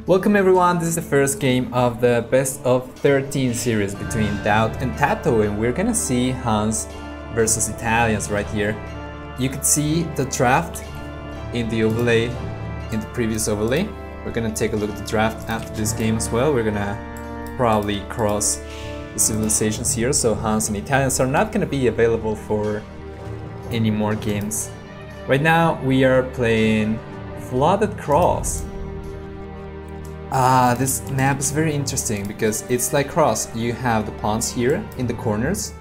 Welcome everyone, this is the first game of the best of 13 series between DauT and TaToH, and we're gonna see Hans versus Italians right here. You could see the draft in the overlay, in the previous overlay. We're gonna take a look at the draft after this game as well. We're gonna probably cross the civilizations here, so Hans and Italians are not gonna be available for any more games. Right now we are playing Flooded Cross. This map is very interesting because it's like Cross. You have the ponds here in the corners,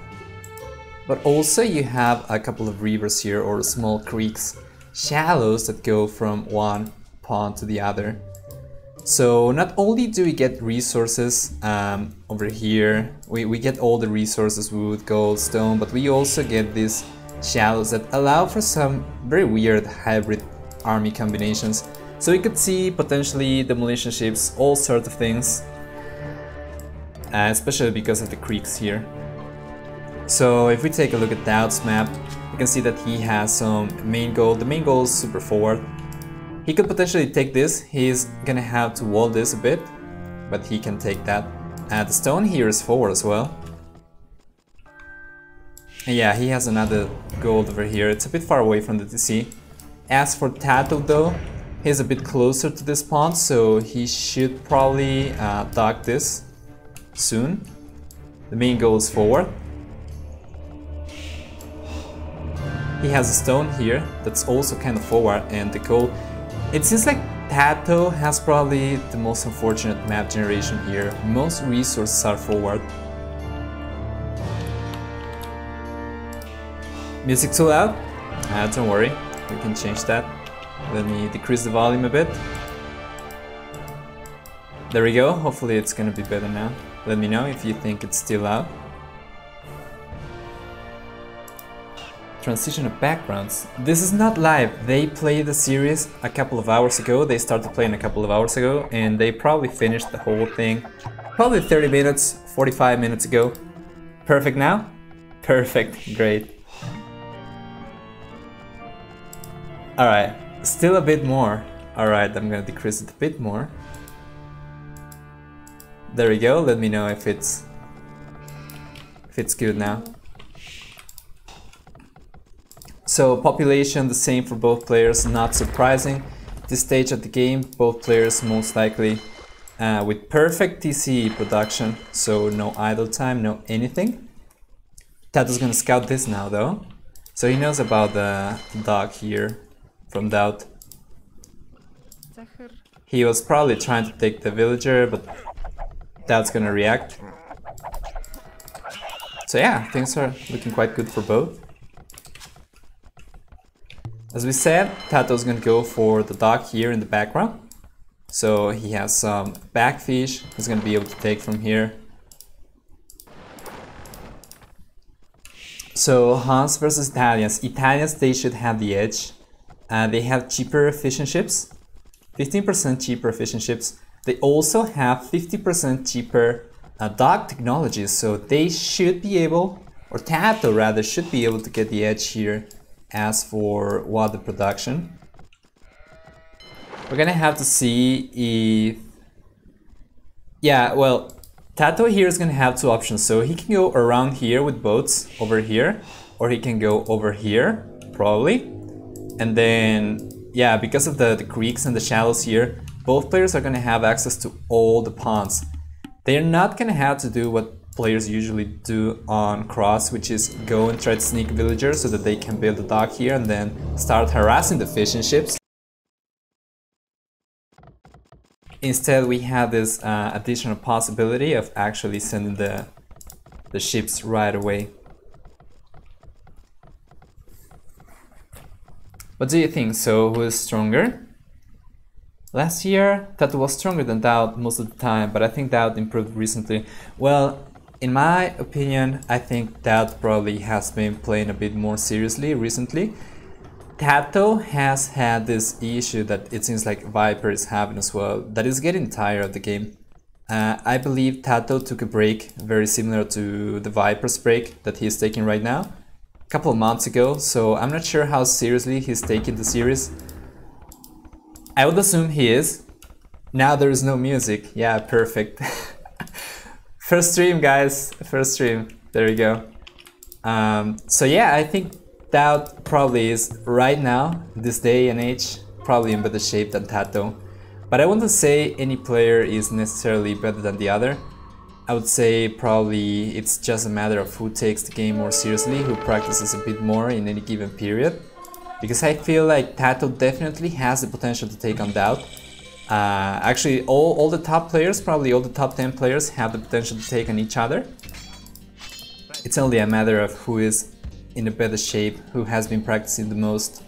but also you have a couple of rivers here or small creeks, shallows that go from one pond to the other. So not only do we get resources over here, we get all the resources, wood, gold, stone, but we also get these shallows that allow for some very weird hybrid army combinations. So we could see potentially demolition ships, all sorts of things, especially because of the creeks here. So if we take a look at DauT's map, you can see that he has some main goal. The main goal is super forward. He could potentially take this. He's gonna have to wall this a bit, but he can take that. The stone here is forward as well. And yeah, he has another gold over here. It's a bit far away from the TC. As for TaToH though, he's a bit closer to this pond, so he should probably dock this soon. The main goal is forward. He has a stone here that's also kind of forward, and the goal... It seems like TaToH has probably the most unfortunate map generation here. Most resources are forward. Music too loud? Don't worry, we can change that. Let me decrease the volume a bit. There we go, hopefully it's gonna be better now. Let me know if you think it's still loud. Transition of backgrounds. This is not live. They played the series a couple of hours ago. They started playing a couple of hours ago and they probably finished the whole thing probably 30 minutes, 45 minutes ago. Perfect now? Perfect, great. Alright. Still a bit more. Alright, I'm gonna decrease it a bit more. There we go, let me know if it's good now. So population the same for both players, not surprising. This stage of the game, both players most likely with perfect TC production, so no idle time, no anything. TaToH's gonna scout this now though. So he knows about the dock here from DauT. He was probably trying to take the villager, but DauT's gonna react. So yeah, things are looking quite good for both. As we said, TaToH's gonna go for the dock here in the background. So he has some backfish he's gonna be able to take from here. So Hans versus Italians. Italians, they should have the edge. They have cheaper efficient ships, 15% cheaper efficient ships. They also have 50% cheaper dock technologies, so they should be able, or TaToH rather, should be able to get the edge here. As for water production, we're gonna have to see if... Yeah, well, TaToH here is gonna have two options, so he can go around here with boats over here, or he can go over here, probably. And then, yeah, because of the creeks and the shallows here, both players are gonna have access to all the ponds. They're not gonna have to do what players usually do on Cross, which is go and try to sneak villagers so that they can build a dock here and then start harassing the fishing ships. Instead, we have this additional possibility of actually sending the ships right away. What do you think? So who is stronger? Last year, TaToH was stronger than DauT most of the time, but I think DauT improved recently. Well, in my opinion, I think DauT probably has been playing a bit more seriously recently. TaToH has had this issue that it seems like Viper is having as well, that is getting tired of the game. I believe TaToH took a break very similar to the Viper's break that he's taking right now, a couple of months ago, so I'm not sure how seriously he's taking the series. I would assume he is, Now there is no music. Yeah, perfect. First stream, guys. First stream. There you go. So yeah, I think DauT probably is right now, this day and age, probably in better shape than TaToH. But I wouldn't say any player is necessarily better than the other. I would say probably it's just a matter of who takes the game more seriously, who practices a bit more in any given period. Because I feel like TaToH definitely has the potential to take on DauT. Actually, all the top players, probably all the top 10 players, have the potential to take on each other. It's only a matter of who is in a better shape, who has been practicing the most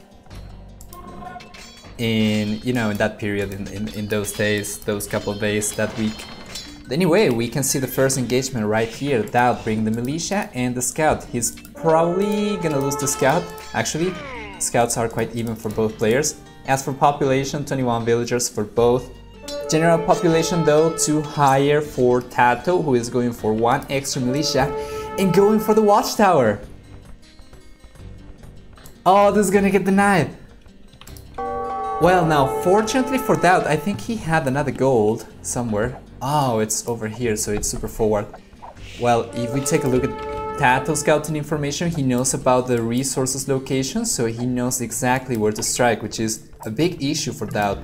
in, you know, in that period, in those days, those couple of days, that week. Anyway, we can see the first engagement right here. DauT bringing the militia and the scout. He's probably gonna lose the scout. Actually, scouts are quite even for both players. As for population, 21 villagers for both. General population though, 2 higher for TaToH, who is going for 1 extra militia and going for the watchtower. Oh, this is gonna get denied. Well, now, fortunately for DauT, I think he had another gold somewhere. Oh, it's over here, so it's super forward. Well, if we take a look at TaToH scouting information, he knows about the resources location, so he knows exactly where to strike, which is a big issue for DauT.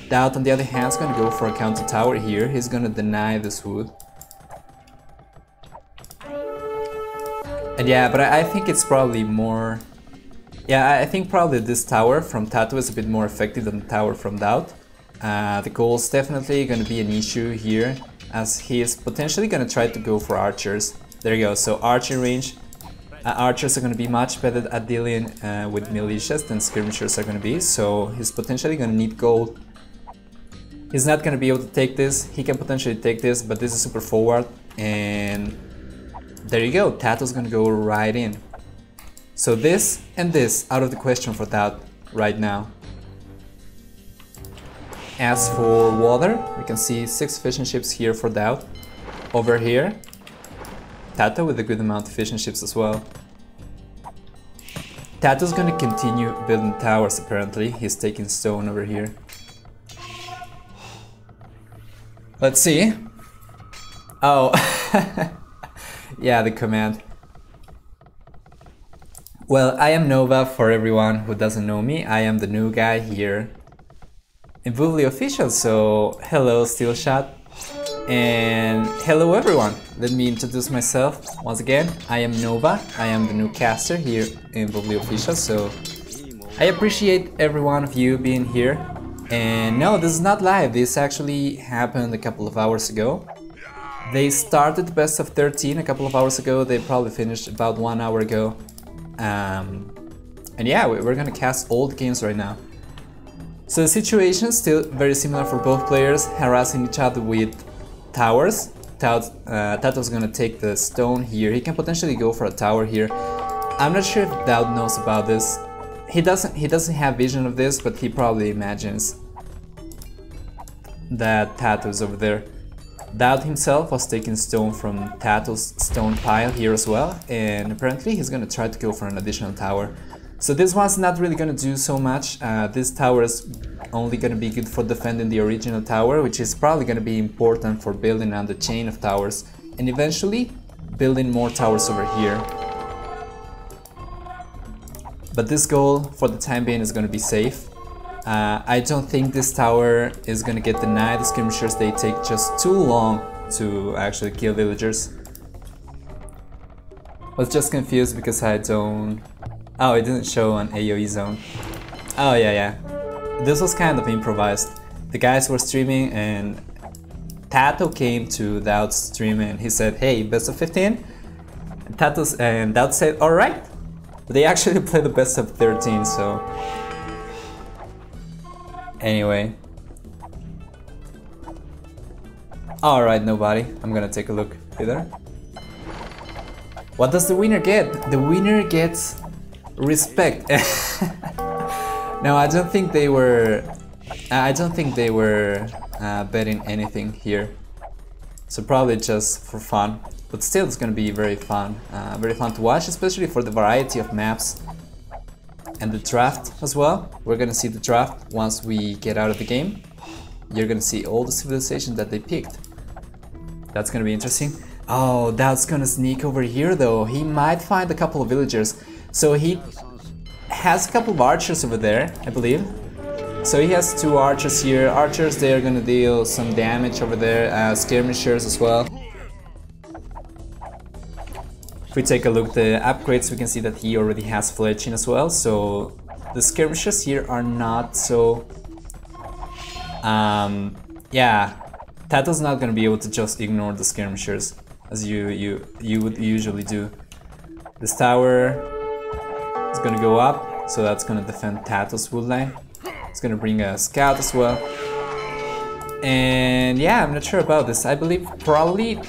DauT, on the other hand, is going to go for a counter tower here. He's going to deny this wood. And yeah, but I think it's probably more... Yeah, I think probably this tower from TaToH is a bit more effective than the tower from DauT. The goal's definitely going to be an issue here, as he is potentially going to try to go for archers. There you go, so archer range. Archers are going to be much better at dealing with militias than skirmishers are going to be, so he's potentially going to need gold. He's not going to be able to take this. He can potentially take this, but this is super forward, and there you go, TaToH's going to go right in. So this and this out of the question for DauT right now. As for water, we can see 6 fishing ships here for DauT. Over here, TaToH with a good amount of fishing ships as well. TaToH's gonna continue building towers apparently. He's taking stone over here. Let's see. Oh, yeah, the command. Well, I am Nova for everyone who doesn't know me. I am the new guy here in Vuvli Official, so hello Steelshot, and hello everyone. Let me introduce myself once again. I am Nova, I am the new caster here in Vuvli Official, so I appreciate every one of you being here. And no, this is not live, this actually happened a couple of hours ago. They started the best of 13 a couple of hours ago, they probably finished about 1 hour ago. And yeah, we're gonna cast old games right now. So the situation is still very similar for both players, harassing each other with towers. TaToH's gonna take the stone here. He can potentially go for a tower here. I'm not sure if DauT knows about this. He doesn't have vision of this, but he probably imagines that TaToH is over there. DauT himself was taking stone from TaToH's stone pile here as well, and apparently he's gonna try to go for an additional tower. So this one's not really gonna do so much. This tower is only gonna be good for defending the original tower, which is probably gonna be important for building on the chain of towers, and eventually building more towers over here. But this goal for the time being is gonna be safe. I don't think this tower is gonna get denied. The skirmishers, they take just too long to actually kill villagers. I was just confused because I don't... Oh, it didn't show an AoE zone. Oh yeah. This was kind of improvised. The guys were streaming and TaToH came to DauT's stream and he said, hey, best of 15? And DauT said, alright. But they actually played the best of 13, so... Anyway. Alright, nobody. I'm gonna take a look either. What does the winner get? The winner gets respect. No, I don't think they were betting anything here. So probably just for fun. But still, it's gonna be very fun to watch, especially for the variety of maps and the draft as well. We're gonna see the draft once we get out of the game. you're gonna see all the civilizations that they picked. That's gonna be interesting. Oh, DauT's gonna sneak over here though. He might find a couple of villagers. So he has a couple of archers over there, I believe. So he has 2 archers here. Archers, they are gonna deal some damage over there. Skirmishers as well. If we take a look at the upgrades, we can see that he already has fletching as well. So the skirmishers here are not so... yeah, TaToH's not gonna be able to just ignore the skirmishers as you would usually do. This tower is gonna go up, so that's gonna defend TaToH's wood line. It's gonna bring a scout as well. And yeah, I'm not sure about this. I believe probably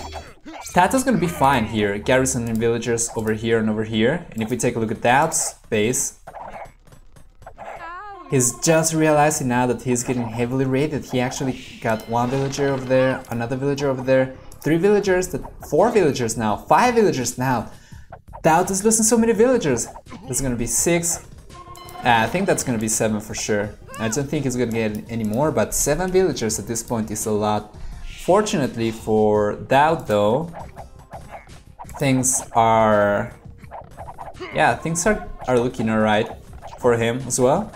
TaToH's gonna be fine here, garrisoning villagers over here and over here. And if we take a look at DauT's base, he's just realizing now that he's getting heavily raided. He actually got 1 villager over there, another villager over there, 3 villagers, 4 villagers now, 5 villagers now. DauT is losing so many villagers. There's gonna be 6. I think that's gonna be 7 for sure. I don't think he's gonna get any more, but 7 villagers at this point is a lot. Fortunately for DauT though, things are looking alright for him as well.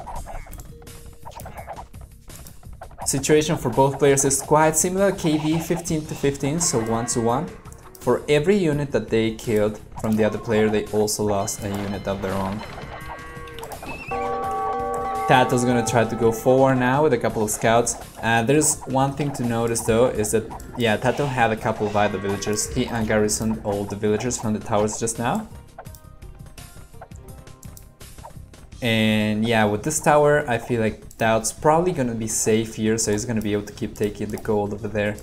Situation for both players is quite similar, KD 15 to 15, so 1 to 1. For every unit that they killed from the other player, they also lost a unit of their own. TaToH's gonna try to go forward now with a couple of scouts. There's one thing to notice though, is that yeah, TaToH had a couple of idle villagers. He ungarrisoned all the villagers from the towers just now. And yeah, with this tower, I feel like DauT's probably gonna be safe here, so he's gonna be able to keep taking the gold over there.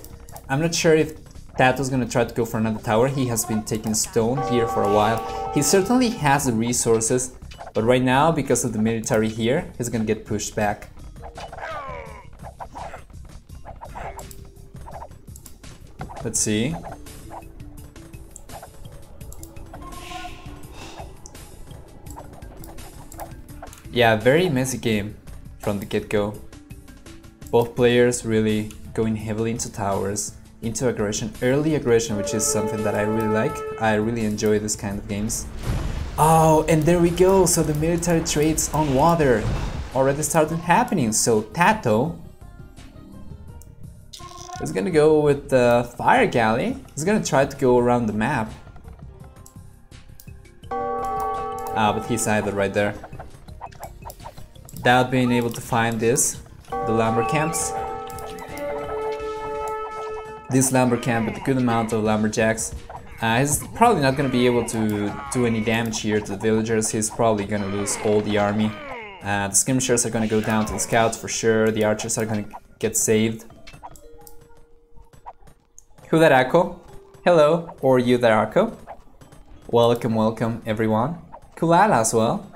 I'm not sure if TaToH's gonna try to go for another tower. He has been taking stone here for a while. He certainly has the resources, but right now, because of the military here, he's gonna get pushed back. Let's see. Yeah, very messy game from the get-go. Both players really going heavily into towers, into aggression, early aggression, which is something that I really like. I really enjoy this kind of games. Oh, and there we go, so the military trades on water already started happening. So TaToH is gonna go with the fire galley. He's gonna try to go around the map. But he's idle right there. Without being able to find the lumber camps. This lumber camp with a good amount of lumberjacks. He's probably not going to be able to do any damage here to the villagers. He's probably going to lose all the army. The skirmishers are going to go down to the scouts for sure. The archers are going to get saved. Hudarako, hello, or Yudarako. Welcome, welcome everyone. Kulala as well.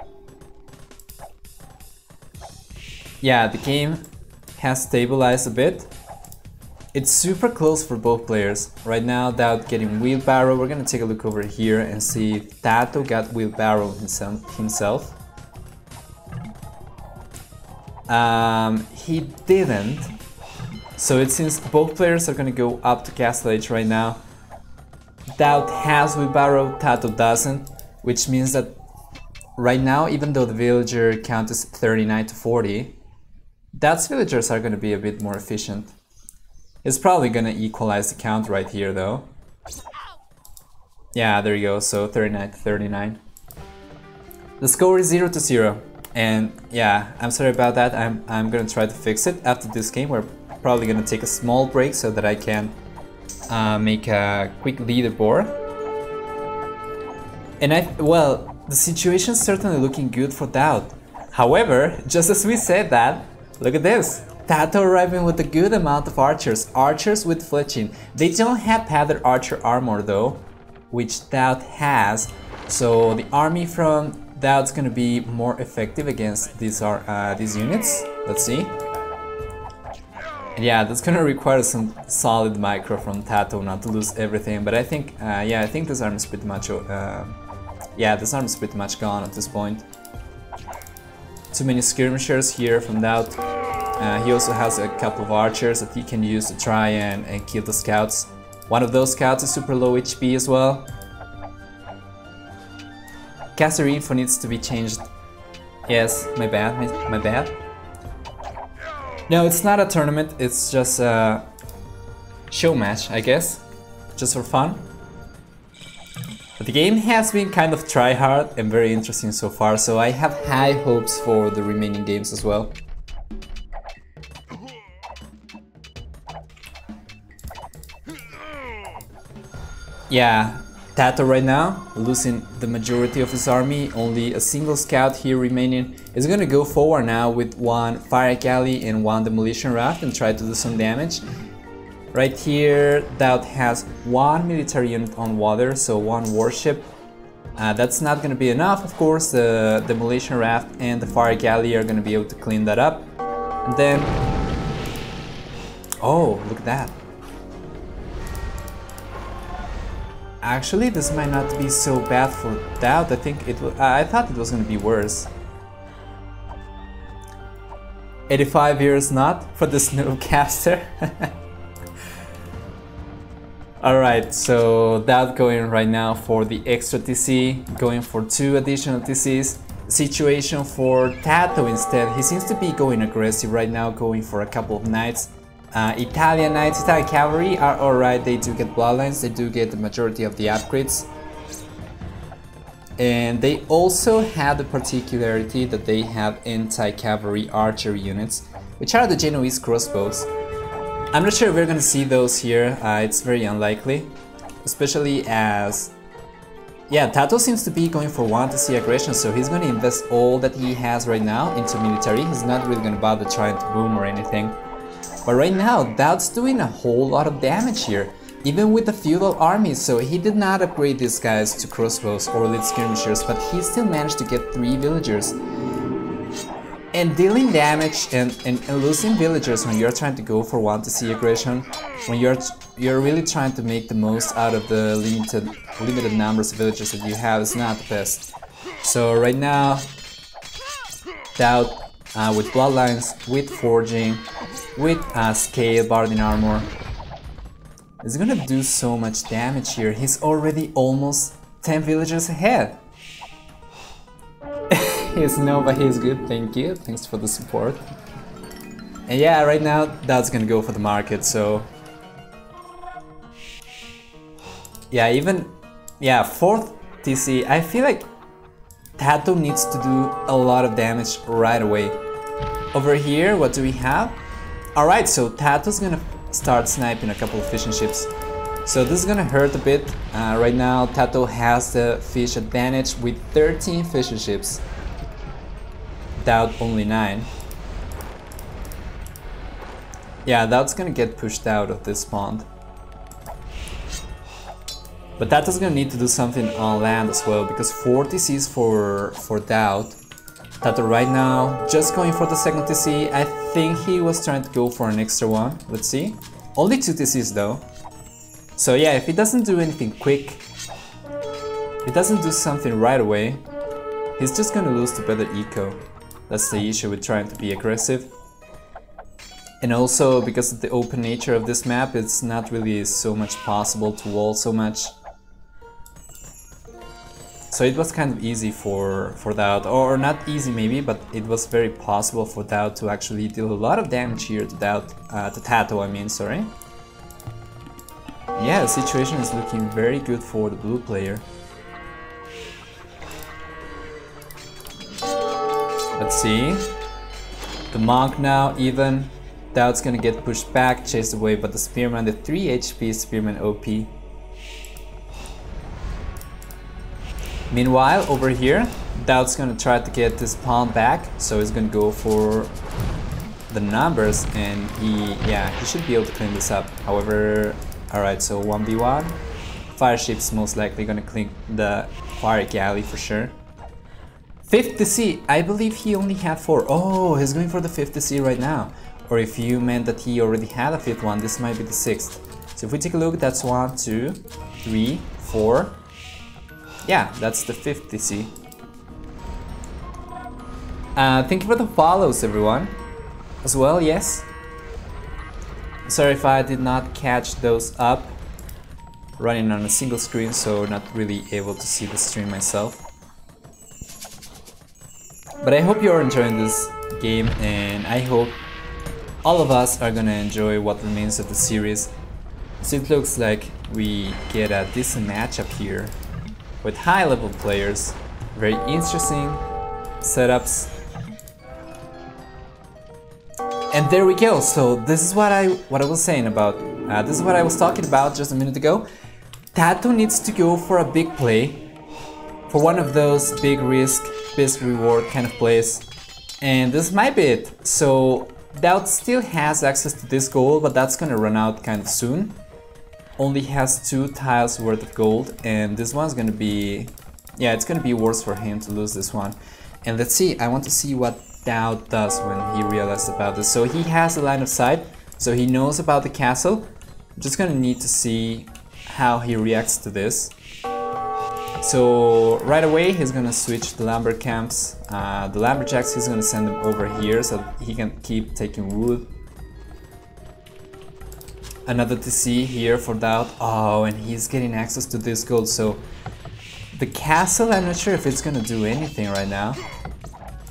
Yeah, the game has stabilized a bit. It's super close for both players. Right now, DauT getting wheelbarrow. We're gonna take a look over here and see if TaToH got wheelbarrow himself. He didn't. So it seems both players are gonna go up to Castle Age right now. DauT has wheelbarrow, TaToH doesn't, which means that right now, even though the villager count is 39 to 40, DauT's villagers are going to be a bit more efficient. It's probably going to equalize the count right here though. Yeah, there you go, so 39 to 39. The score is 0 to 0. And yeah, I'm sorry about that. I'm going to try to fix it after this game. We're probably going to take a small break so that I can make a quick leaderboard. And well, the situation is certainly looking good for DauT. However, just as we said that, look at this. TaToH arriving with a good amount of archers. Archers with fletching. They don't have padded archer armor though, which DauT has. So the army from DauT's gonna be more effective against these units. Let's see. And yeah, that's gonna require some solid micro from TaToH not to lose everything. But I think, yeah, I think this army is pretty much, this army is pretty much gone at this point. Too many skirmishers here from DauT. He also has a couple of archers that he can use to try and kill the scouts. One of those scouts is super low HP as well. Caster info needs to be changed. Yes, my bad, my bad. No, it's not a tournament, it's just a show match, I guess. Just for fun. But the game has been kind of try-hard and very interesting so far, so I have high hopes for the remaining games as well. Yeah, TaToH right now, losing the majority of his army, only a single scout here remaining, is gonna go forward now with one fire galley and one demolition raft and try to do some damage. Right here, DauT has one military unit on water, so one warship. That's not gonna be enough, of course. The demolition raft and the fire galley are gonna be able to clean that up. And then, oh, look at that. Actually, this might not be so bad for DauT. I thought it was gonna be worse. 85 years not for the snowcaster. Alright, so DauT going right now for the extra TC, going for 2 additional TCs. Situation for TaToH instead, he seems to be going aggressive right now, going for a couple of knights. Italian knights, Italian cavalry are alright, they do get bloodlines, they do get the majority of the upgrades. And they also have the particularity that they have anti-cavalry archery units, which are the Genoese crossbows. I'm not sure if we're gonna see those here, it's very unlikely, especially as, yeah, TaToH seems to be going for 1 TC aggression, so he's gonna invest all that he has right now into military. He's not really gonna bother trying to boom or anything. But right now, DauT's doing a whole lot of damage here, even with the feudal army, so he did not upgrade these guys to crossbows or lead skirmishers, but he still managed to get 3 villagers. And dealing damage and losing villagers when you're trying to go for 1 TC aggression, when you're really trying to make the most out of the limited numbers of villagers that you have, is not the best. So right now, DauT with bloodlines, with forging, with scale barding armor, is gonna do so much damage here. He's already almost 10 villagers ahead. He's no, but he's good, thank you, thanks for the support. And yeah, right now, DauT's gonna go for the market, so... Yeah, even... Yeah, 4th TC, I feel like TaToH needs to do a lot of damage right away. Over here, what do we have? Alright, so TaToH's gonna start sniping a couple of fishing ships. So this is gonna hurt a bit. Right now, TaToH has the fish advantage with 13 fishing ships. DauT only 9. Yeah, DauT's gonna get pushed out of this pond. But TaToH's gonna need to do something on land as well, because 4 TCs for DauT. TaToH right now just going for the 2nd TC. I think he was trying to go for an extra one. Let's see. Only 2 TCs though. So yeah, if he doesn't do anything quick, if he doesn't do something right away, he's just gonna lose to better eco. That's the issue with trying to be aggressive. And also, because of the open nature of this map, it's not really so much possible to wall so much. So it was kind of easy for DauT, or not easy maybe, but it was very possible for DauT to actually deal a lot of damage here to TaToH, I mean, sorry. Yeah, the situation is looking very good for the blue player. Let's see. The monk now even. DauT's gonna get pushed back, chased away, but the spearman, the 3 HP spearman OP. Meanwhile, over here, DauT's gonna try to get this pawn back, so he's gonna go for the numbers, and he should be able to clean this up. However, alright, so 1v1. Fire ship's most likely gonna clean the fire galley for sure. 5th TC, I believe he only had 4. Oh, he's going for the 5th TC right now. Or if you meant that he already had a 5th one, this might be the 6th. So if we take a look, that's 1, 2, 3, 4. Yeah, that's the 5th TC. Thank you for the follows, everyone. as well, yes. Sorry if I did not catch those up. Running on a single screen, so not really able to see the stream myself. But I hope you're enjoying this game, and I hope all of us are gonna enjoy what remains of the series. So it looks like we get a decent matchup here with high-level players, very interesting setups. And there we go. So this is what I was saying about. This is what I was talking about just a minute ago. TaToH needs to go for a big play, for one of those big risk, big reward kind of plays, and this might be it. So DauT still has access to this gold, but that's gonna run out kind of soon. Only has 2 tiles worth of gold, and this one's gonna be, yeah, it's gonna be worse for him to lose this one. And let's see, I want to see what DauT does when he realizes about this. So he has a line of sight, so he knows about the castle. I'm just gonna need to see how he reacts to this. So right away he's gonna switch the lumber camps, the lumberjacks, he's gonna send them over here so he can keep taking wood. Another TC here for DauT. Oh, and he's getting access to this gold, so the castle, I'm not sure if it's gonna do anything right now.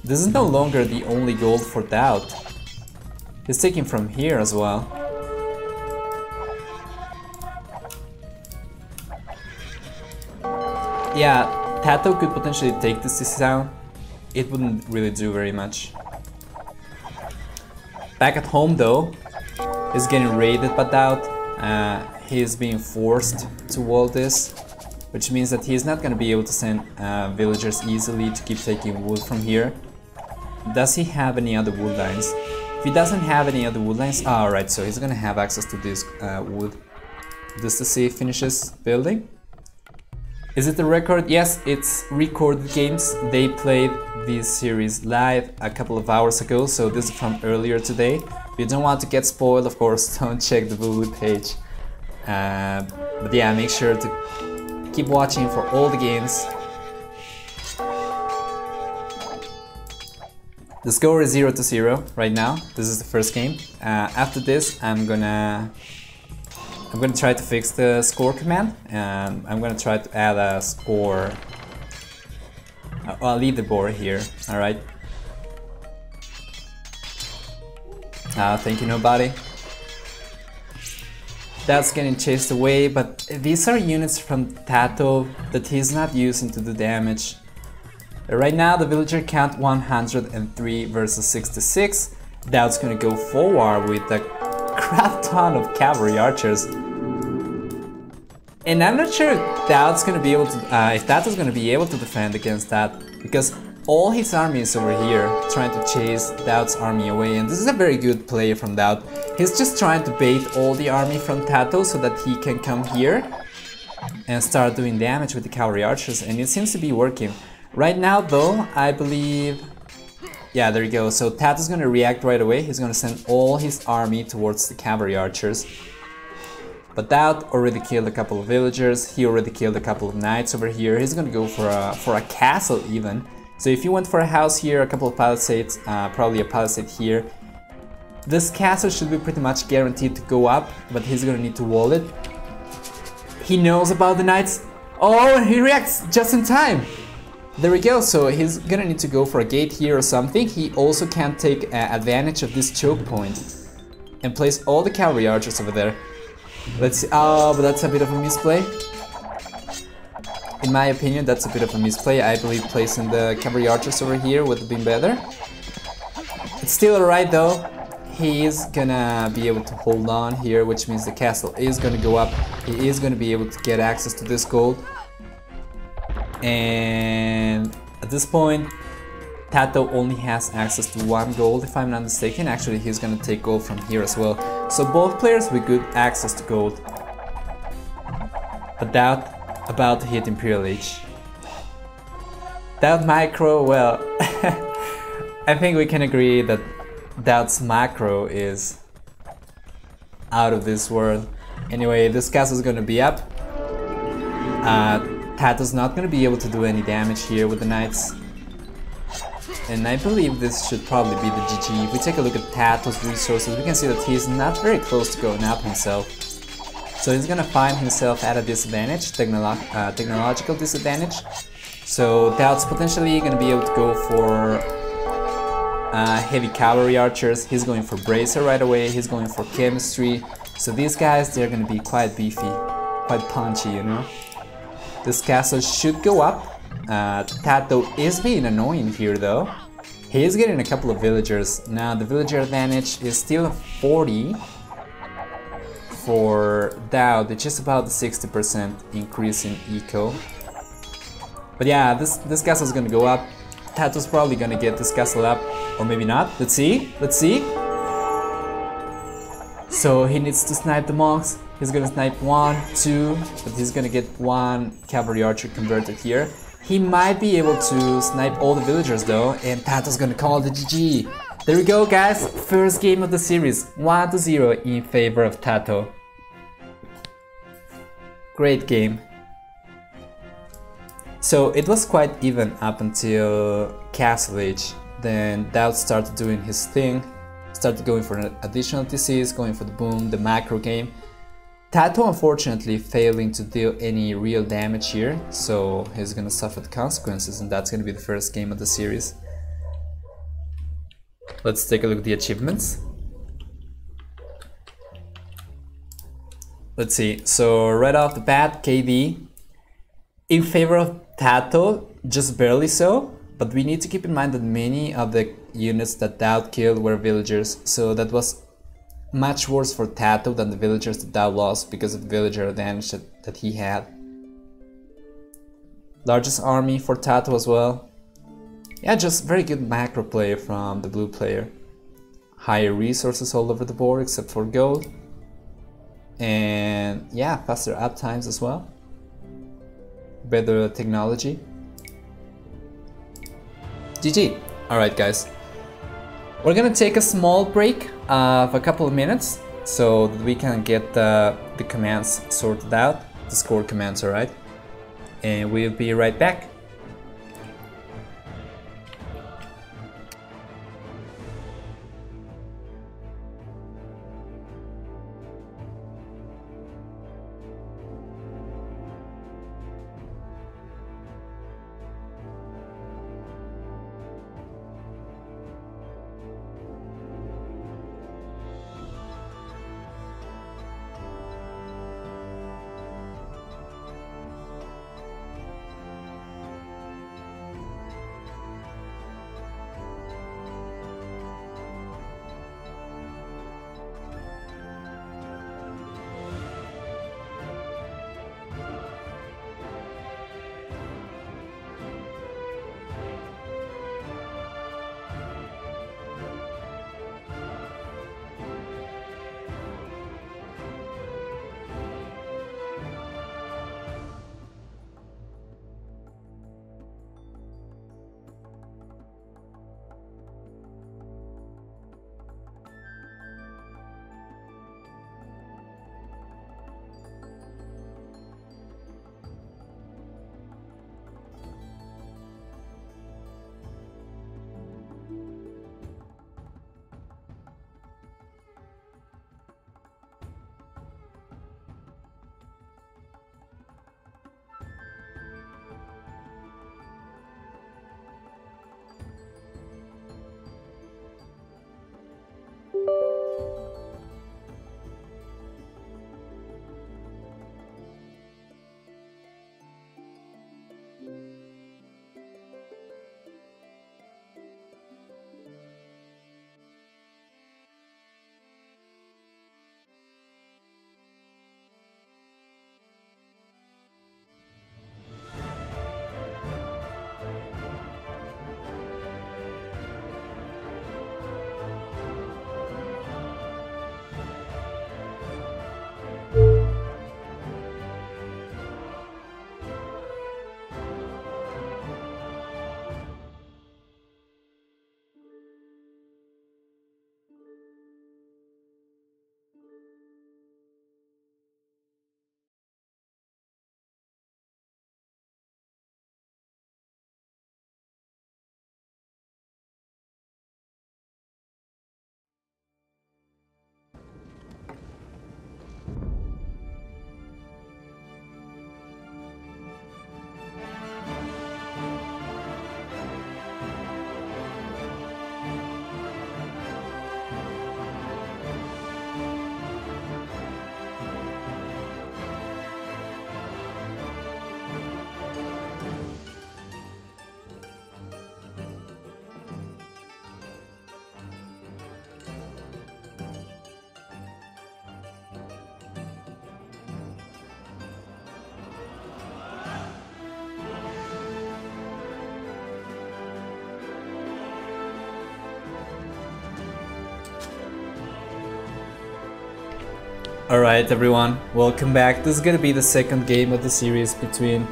This is no longer the only gold for DauT. He's taking from here as well. Yeah, TaToH could potentially take this CC down. It wouldn't really do very much. Back at home though, he's getting raided by DauT. He's being forced to wall this, which means that he's not gonna be able to send villagers easily to keep taking wood from here. Does he have any other wood lines? If he doesn't have any other wood lines, alright, so he's gonna have access to this wood. Just to see if he finishes building. Is it a record? Yes, it's recorded games. They played this series live a couple of hours ago, so this is from earlier today. If you don't want to get spoiled, of course, don't check the Voodoo page. But yeah, make sure to keep watching for all the games. The score is 0-0 right now. This is the first game. After this, I'm gonna try to fix the score command, and I'm gonna try to add a score, a leaderboard here. All right. Thank you, nobody. That's getting chased away, but these are units from TaToH that he's not using to do damage. Right now, the villager count 103 versus 66. DauT's gonna go forward with a crap ton of cavalry archers. And I'm not sure if DauT's gonna be able to, if TaToH's gonna be able to defend against that, because all his army is over here trying to chase DauT's army away, and this is a very good play from DauT. He's just trying to bait all the army from TaToH so that he can come here and start doing damage with the cavalry archers, and it seems to be working. Right now though, I believe, yeah, there you go. So TaToH's gonna react right away. He's gonna send all his army towards the cavalry archers. But DauT already killed a couple of villagers. He already killed a couple of knights over here. He's gonna go for a castle even. So if you went for a house here, a couple of palisades, probably a palisade here, this castle should be pretty much guaranteed to go up, but he's gonna need to wall it. He knows about the knights. Oh, he reacts just in time. There we go, so he's gonna need to go for a gate here or something. He also can take advantage of this choke point and place all the cavalry archers over there. Let's see, oh, but that's a bit of a misplay. In my opinion, that's a bit of a misplay. I believe placing the cavalry archers over here would have been better. It's still alright though. He is gonna be able to hold on here, which means the castle is gonna go up. He is gonna be able to get access to this gold. And at this point, TaToH only has access to 1 gold, if I'm not mistaken. Actually, he's gonna take gold from here as well. So both players with good access to gold. But DauT about to hit Imperial Age. DauT macro, well, I think we can agree that DauT's macro is out of this world. Anyway, this castle is gonna be up. TaToH's not gonna be able to do any damage here with the knights. And I believe this should probably be the GG. If we take a look at TaToH's resources, we can see that he's not very close to going up himself. So he's gonna find himself at a disadvantage, technological disadvantage. So DauT's potentially gonna be able to go for heavy cavalry archers. He's going for bracer right away, he's going for chemistry. So these guys, they're gonna be quite beefy, quite punchy, you know. This castle should go up. TaToH is being annoying here though. He is getting a couple of villagers. Now the villager advantage is still 40 for DauT. It's just about the 60% increase in eco. But yeah, this castle is gonna go up. TaToH's probably gonna get this castle up, or maybe not. Let's see, let's see. So he needs to snipe the monks. He's gonna snipe 1, 2, but he's gonna get 1 cavalry archer converted here. He might be able to snipe all the villagers though, and TaToH's gonna call the GG. There we go guys, first game of the series, 1-0 in favor of TaToH. Great game. So it was quite even up until Castle Age. Then DauT started doing his thing, started going for additional TCs, going for the boom, the macro game. TaToH unfortunately failing to deal any real damage here, so he's gonna suffer the consequences, and that's gonna be the first game of the series. Let's take a look at the achievements. Let's see, so right off the bat, KD in favor of TaToH, just barely so, but we need to keep in mind that many of the units that DauT killed were villagers, so that was much worse for TaToH than the villagers that DauT lost because of the villager advantage that he had. Largest army for TaToH as well. Yeah, just very good macro play from the blue player. Higher resources all over the board except for gold. And yeah, faster up times as well. Better technology. GG. Alright guys. We're gonna take a small break of a couple of minutes so that we can get the commands sorted out, the score commands, alright? And we'll be right back. Alright everyone, welcome back. This is gonna be the second game of the series between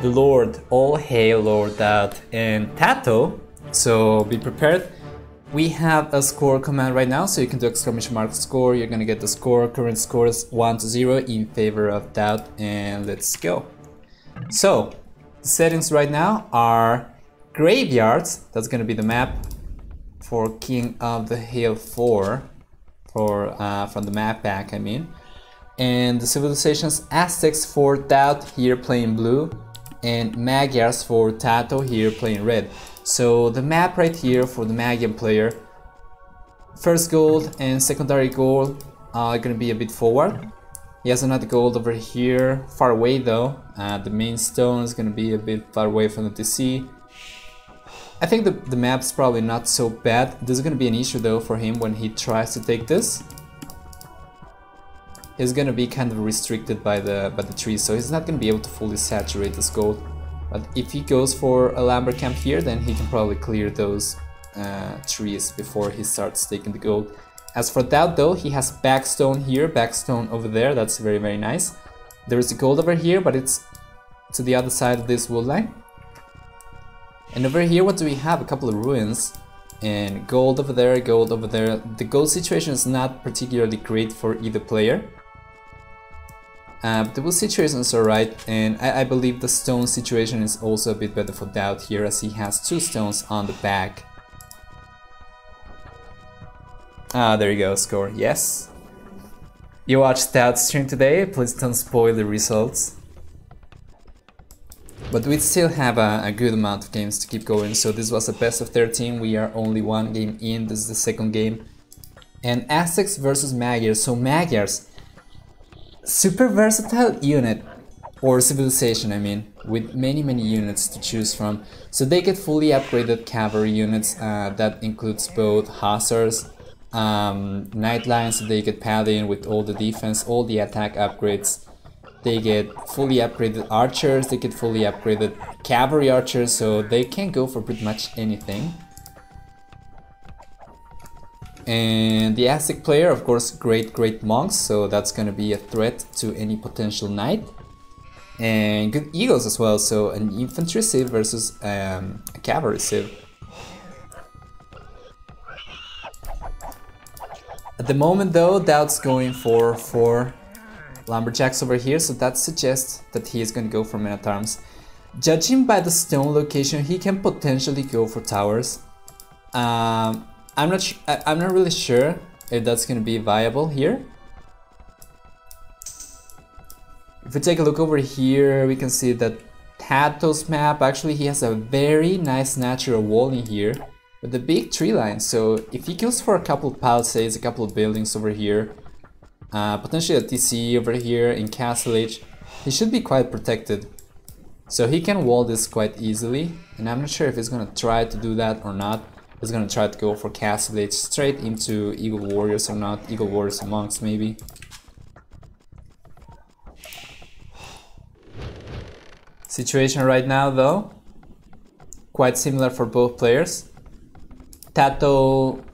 the Lord, all hail Lord DauT, and TaToH. So be prepared. We have a score command right now, so you can do exclamation mark score. You're gonna get the score. Current score is 1-0 in favor of DauT, and let's go. So the settings right now are graveyards. That's gonna be the map for King of the Hill 4. From the map pack, I mean. And the civilizations, Aztecs for DauT here playing blue, and Magyars for TaToH here playing red. So the map right here for the Magyar player, first gold and secondary gold are gonna be a bit forward. He has another gold over here, far away though. The main stone is gonna be a bit far away from the TC. I think the map's probably not so bad. This is gonna be an issue though for him when he tries to take this. He's gonna be kind of restricted by the trees, so he's not gonna be able to fully saturate this gold. But if he goes for a lumber camp here, then he can probably clear those trees before he starts taking the gold. As for DauT though, he has backstone here, backstone over there. That's very, very nice. There is the gold over here, but it's to the other side of this wood line. And over here, what do we have? A couple of ruins and gold over there, gold over there. The gold situation is not particularly great for either player. The wood situation is alright, and I believe the stone situation is also a bit better for DauT here, as he has 2 stones on the back. Ah, there you go, score, yes. You watched DauT's stream today, please don't spoil the results. But we still have a good amount of games to keep going, so this was a best of 13, we are only 1 game in, this is the second game. And Aztecs versus Magyars, so Magyars, super versatile unit, or civilization I mean, with many units to choose from. So they get fully upgraded cavalry units, that includes both hussars, night lines, so they get paladin with all the defense, all the attack upgrades. They get fully upgraded archers, they get fully upgraded cavalry archers, so they can go for pretty much anything. And the Aztec player, of course, great monks, so that's gonna be a threat to any potential knight. And good eagles as well, so an infantry civ versus a cavalry civ. At the moment though, DauT's going for 4 lumberjacks over here, so that suggests that he is going to go for men at arms. Judging by the stone location, he can potentially go for towers. I'm not really sure if that's going to be viable here. If we take a look over here, we can see that TaToH's map, actually he has a very nice natural wall in here with a big tree line. So if he goes for a couple of palisades, a couple of buildings over here, potentially a TC over here in Castle Age, he should be quite protected. So he can wall this quite easily, and I'm not sure if he's gonna try to do that or not. He's gonna try to go for Castle Age straight into Eagle Warriors or not, Eagle Warriors and Monks maybe. Situation right now though, quite similar for both players. TaToH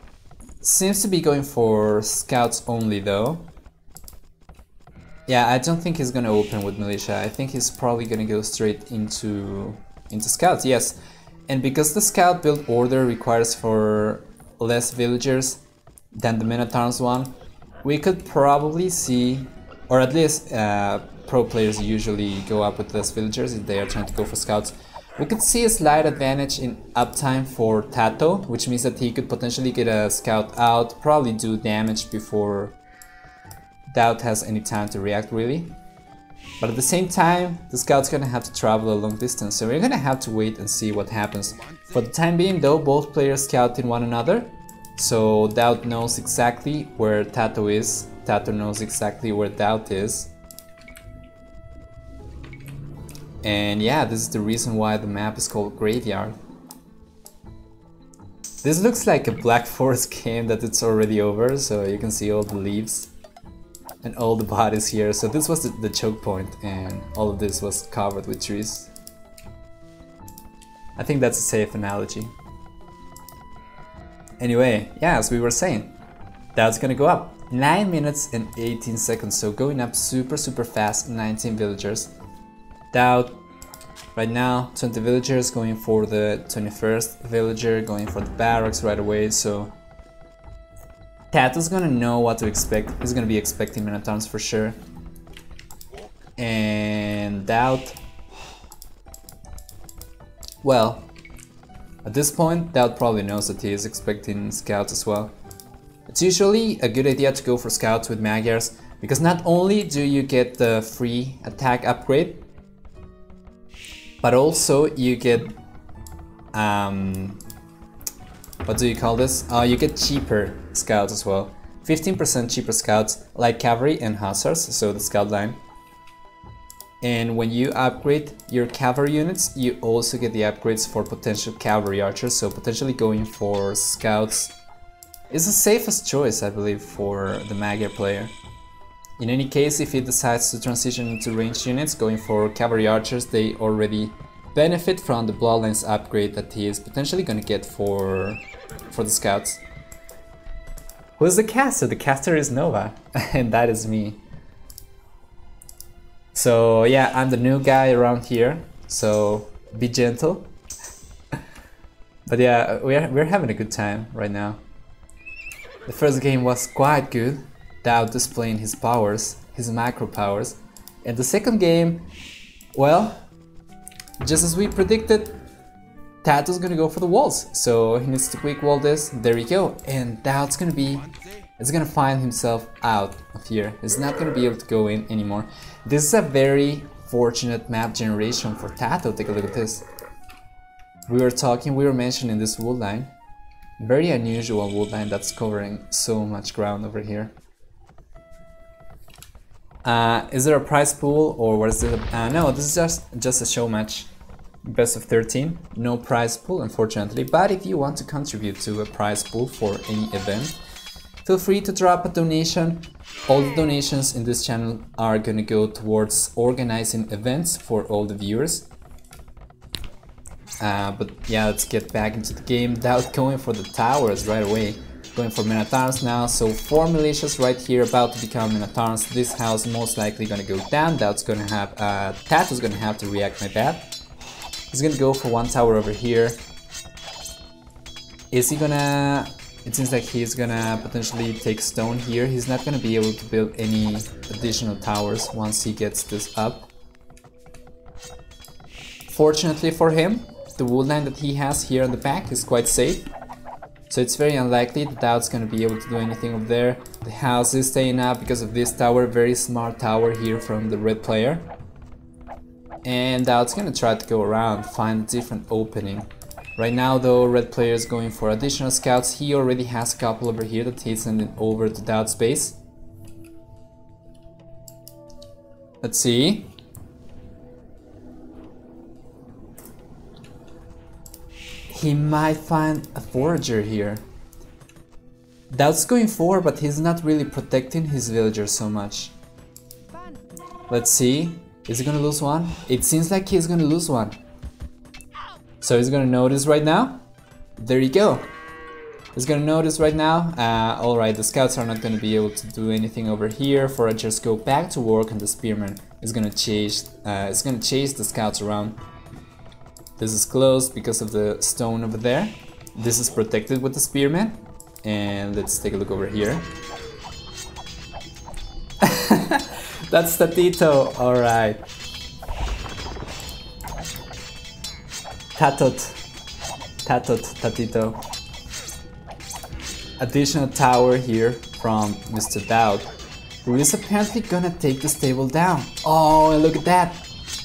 seems to be going for scouts only though. Yeah, I don't think he's gonna open with militia. I think he's probably gonna go straight into scouts, yes. And because the scout build order requires for less villagers than the men-at-arms one, we could probably see, or at least pro players usually go up with less villagers if they are trying to go for scouts. We could see a slight advantage in uptime for TaToH, which means that he could potentially get a scout out, probably do damage before DauT has any time to react really. But at the same time, the scout's gonna have to travel a long distance, so we're gonna have to wait and see what happens. For the time being though, both players scouting one another, so DauT knows exactly where TaToH is, TaToH knows exactly where DauT is. And yeah, this is the reason why the map is called Graveyard. This looks like a Black Forest game that it's already over, so you can see all the leaves and all the bodies here. So this was the choke point, and all of this was covered with trees. I think that's a safe analogy. Anyway, yeah, as we were saying, DauT's gonna go up. 9 minutes and 18 seconds, so going up super fast, 19 villagers. DauT, right now, 20 villagers, going for the 21st villager, going for the barracks right away, so... TaToH's gonna know what to expect, he's gonna be expecting Minotaurs for sure. And DauT... Well, at this point, DauT probably knows that he is expecting scouts as well. It's usually a good idea to go for scouts with Magyars, because not only do you get the free attack upgrade, but also you get, what do you call this? You get cheaper scouts as well. 15% cheaper scouts, like cavalry and hussars, so the scout line. And when you upgrade your cavalry units, you also get the upgrades for potential cavalry archers, so potentially going for scouts is the safest choice, I believe, for the Magyar player. In any case, if he decides to transition into ranged units, going for cavalry archers, they already benefit from the bloodlines upgrade that he is potentially going to get for the scouts. Who's the caster? The caster is Nova, and that is me. So yeah, I'm the new guy around here, so be gentle. But yeah, we're having a good time right now. The first game was quite good, DauT displaying his powers, his macro powers. And the second game, well, just as we predicted, TaToH's gonna go for the walls. So he needs to quick wall this, there we go. And DauT's gonna find himself out of here. He's not gonna be able to go in anymore. This is a very fortunate map generation for TaToH. Take a look at this. We were mentioning this wood line. Very unusual wood line that's covering so much ground over here. Is there a prize pool or what is it? No, this is just a show match. Best of 13. No prize pool, unfortunately. But if you want to contribute to a prize pool for any event, feel free to drop a donation. All the donations in this channel are gonna go towards organizing events for all the viewers. But yeah, let's get back into the game. DauT going for the towers right away. Going for Minotaurs now, so 4 militias right here about to become Minotaurs. This house most likely gonna go down. DauT's gonna have, TaToH's gonna have to react, my bad. He's gonna go for one tower over here. Is he gonna... It seems like he's gonna potentially take stone here. He's not gonna be able to build any additional towers once he gets this up. Fortunately for him, the wood line that he has here on the back is quite safe. So it's very unlikely that DauT's gonna be able to do anything over there. The house is staying up because of this tower, very smart tower here from the red player. And DauT's gonna try to go around, find a different opening. Right now though, red player is going for additional scouts. He already has a couple over here that he's sending over to DauT's base. Let's see. He might find a forager here. DauT's going for, but he's not really protecting his villagers so much. Let's see. Is he gonna lose one? It seems like he's gonna lose one. So he's gonna notice right now. There you go. He's gonna notice right now. Alright, the scouts are not gonna be able to do anything over here. Foragers go back to work and the spearman is gonna chase the scouts around. This is closed because of the stone over there. This is protected with the spearman. And let's take a look over here. That's TaToH, alright. TaToH. Additional tower here from Mr. DauT, who is apparently gonna take the stable down. Oh, look at that!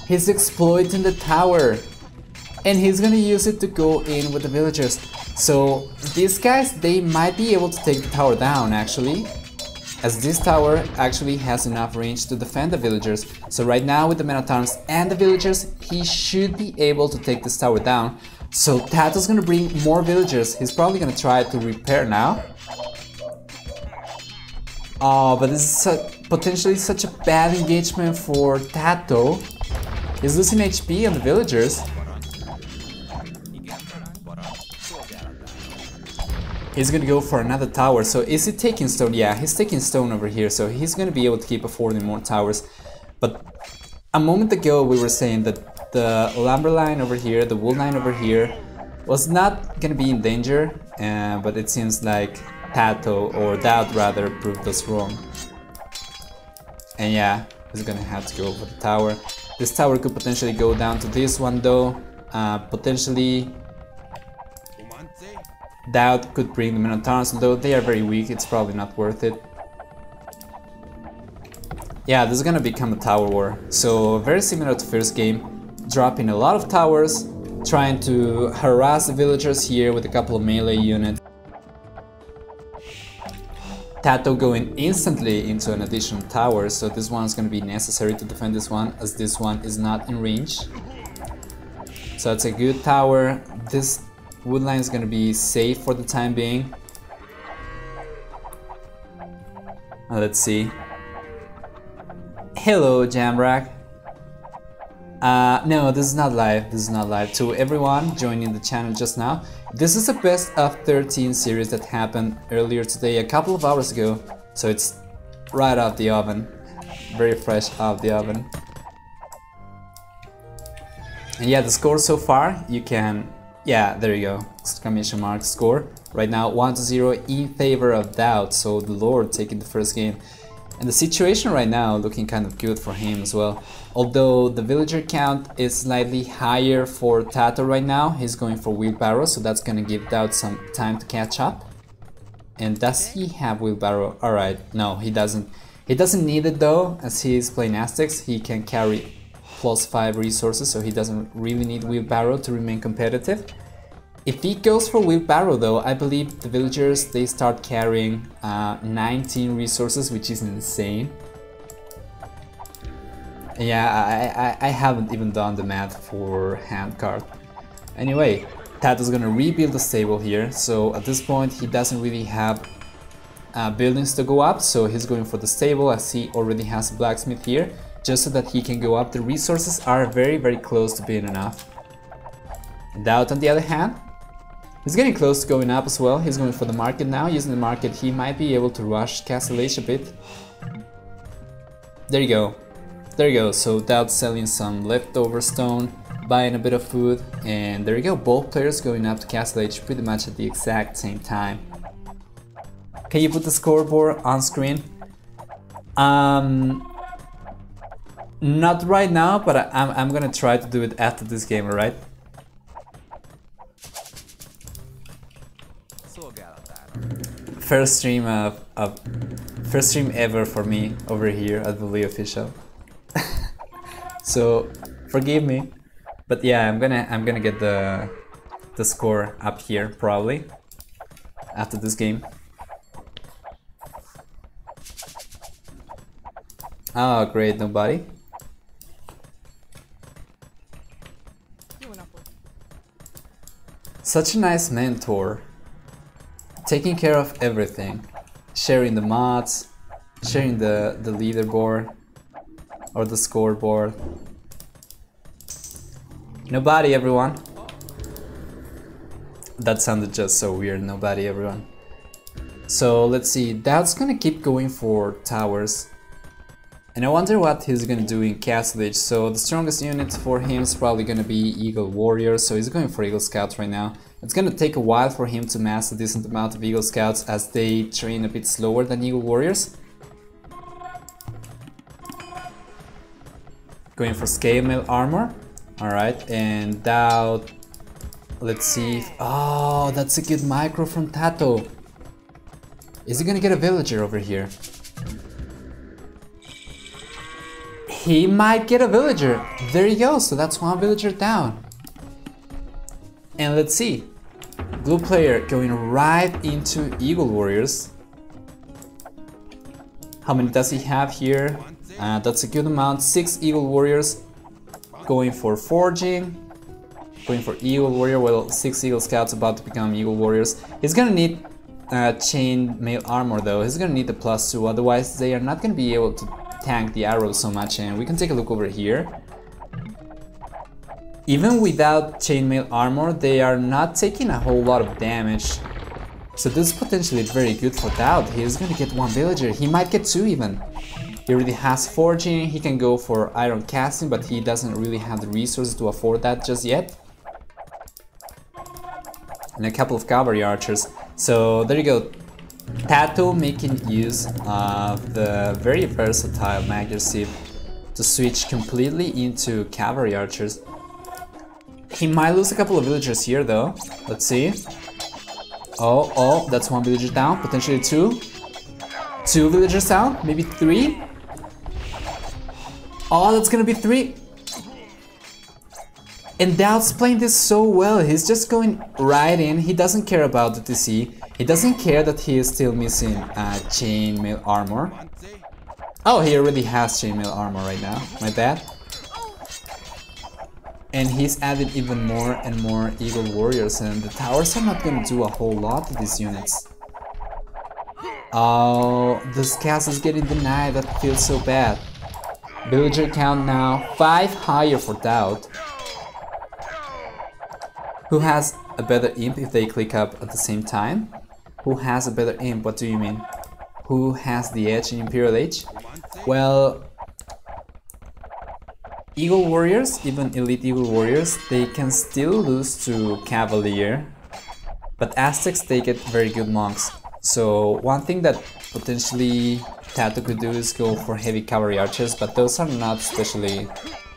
He's exploiting the tower, and he's gonna use it to go in with the villagers. So these guys, they might be able to take the tower down actually, as this tower actually has enough range to defend the villagers. So right now with the Minotaurs and the villagers, he should be able to take this tower down. So TaToH's gonna bring more villagers. He's probably gonna try to repair now. Oh, but this is potentially such a bad engagement for TaToH. He's losing HP on the villagers. He's gonna go for another tower. So is he taking stone? Yeah, he's taking stone over here. So he's gonna be able to keep affording more towers. But a moment ago we were saying that the lumber line over here, the wool line over here, was not gonna be in danger. But it seems like TaToH, or DauT rather, proved us wrong. And yeah, he's gonna have to go for the tower. This tower could potentially go down to this one though. Potentially DauT could bring the Minotaurs, although they are very weak, it's probably not worth it. Yeah, this is gonna become a tower war. So very similar to first game, dropping a lot of towers, trying to harass the villagers here with a couple of melee units. TaToH going instantly into an additional tower, so this one is going to be necessary to defend this one, as this one is not in range. So it's a good tower. This wood line is going to be safe for the time being. Let's see. Hello, Jamrak. No, this is not live. This is not live. To everyone joining the channel just now, this is a best of 13 series that happened earlier today, a couple of hours ago. So it's right out the oven, very fresh out the oven. And yeah, the score so far, you can, yeah, there you go, exclamation mark score. Right now 1-0 in favor of DauT, so the Lord taking the first game. And the situation right now looking kind of good for him as well. Although the villager count is slightly higher for TaToH right now, he's going for wheelbarrow, so that's gonna give DauT some time to catch up. And does he have wheelbarrow? Alright, no, he doesn't. He doesn't need it though, as he is playing Aztecs. He can carry +5 resources, so he doesn't really need wheelbarrow to remain competitive. If he goes for wheelbarrow though, I believe the villagers, they start carrying 19 resources, which is insane. Yeah, I haven't even done the math for handcart. Anyway, TaToH's gonna rebuild the stable here, so at this point he doesn't really have buildings to go up, so he's going for the stable, as he already has a blacksmith here, just so that he can go up. The resources are very close to being enough. DauT on the other hand, he's getting close to going up as well. He's going for the market now. Using the market, he might be able to rush Castle Age a bit. There you go. There you go. So DauT selling some leftover stone, buying a bit of food, and there you go. Both players going up to Castle Age pretty much at the exact same time. Can you put the scoreboard on screen? Not right now, but I'm gonna try to do it after this game, alright? First stream ever for me over here at Bully Official. So forgive me, but yeah, I'm gonna get the score up here probably after this game. Oh great, nobody. Such a nice mentor. Taking care of everything, sharing the mods, sharing the leaderboard or the scoreboard. Nobody, everyone. That sounded just so weird, nobody, everyone. So let's see, DauT's gonna keep going for towers. And I wonder what he's gonna do in Castle Age. So the strongest unit for him is probably gonna be Eagle Warriors, so he's going for Eagle Scouts right now. It's gonna take a while for him to mass a decent amount of Eagle Scouts, as they train a bit slower than Eagle Warriors. Going for Scale Mail Armor. Alright, and DauT, let's see. Oh, that's a good micro from TaToH. Is he gonna get a villager over here? He might get a villager. There you go, so that's one villager down. And let's see, blue player going right into Eagle Warriors. How many does he have here? That's a good amount, 6 Eagle Warriors. Going for forging, going for Eagle Warrior, well 6 Eagle Scouts about to become Eagle Warriors. He's gonna need chain mail armor though, he's gonna need the +2, otherwise they are not gonna be able to tank the arrows so much. And we can take a look over here. Even without chainmail armor, they are not taking a whole lot of damage So this is potentially very good for DauT. He's gonna get one villager. He might get two even. He already has forging. He can go for iron casting, but he doesn't really have the resources to afford that just yet. And a couple of cavalry archers. So there you go. TaToH making use of the very versatile Magier Sieve to switch completely into cavalry archers. He might lose a couple of villagers here though. Let's see. Oh, that's one villager down, potentially two. Two villagers down, maybe three. Oh, that's gonna be three. And DauT's playing this so well. He's just going right in. He doesn't care about the TC. He doesn't care that he is still missing chainmail armor. Oh, he already has chainmail armor right now. My bad. And he's added even more and more Eagle Warriors, and the towers are not gonna do a whole lot to these units. Oh, this castle is getting denied. That feels so bad. Villager count now 5 higher for DauT. Who has a better imp if they click up at the same time? Who has a better imp? What do you mean? Who has the edge in Imperial Age? Well, Eagle Warriors, even elite Eagle Warriors, they can still lose to Cavalier. But Aztecs, they get very good monks. So one thing that potentially TaToH could do is go for heavy cavalry archers, but those are not especially...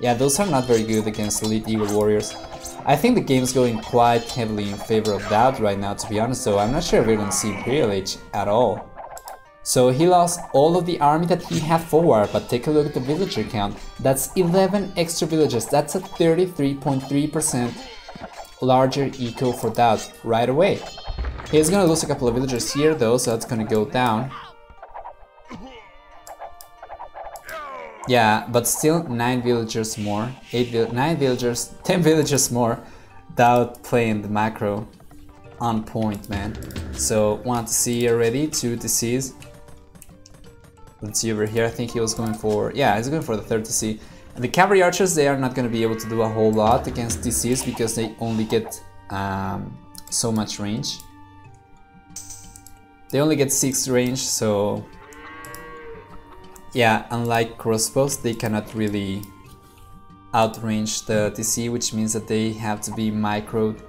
Yeah, those are not very good against elite Eagle Warriors. I think the game's going quite heavily in favor of DauT right now, to be honest, so I'm not sure if we're gonna see Imperial Age at all. So he lost all of the army that he had forward, but take a look at the villager count. That's 11 extra villagers. That's a 33.3% larger eco for DauT right away. He's gonna lose a couple of villagers here though, so that's gonna go down. Yeah, but still 9 villagers more, 9 villagers, 10 villagers more. DauT playing the macro on point, man. So want to see already 2 TCs. Let's see over here, I think he was going for, yeah, he's going for the 3rd TC. And the cavalry archers, they are not going to be able to do a whole lot against TCs because they only get so much range. They only get 6 range, so yeah, unlike crossbows, they cannot really outrange the TC, which means that they have to be microed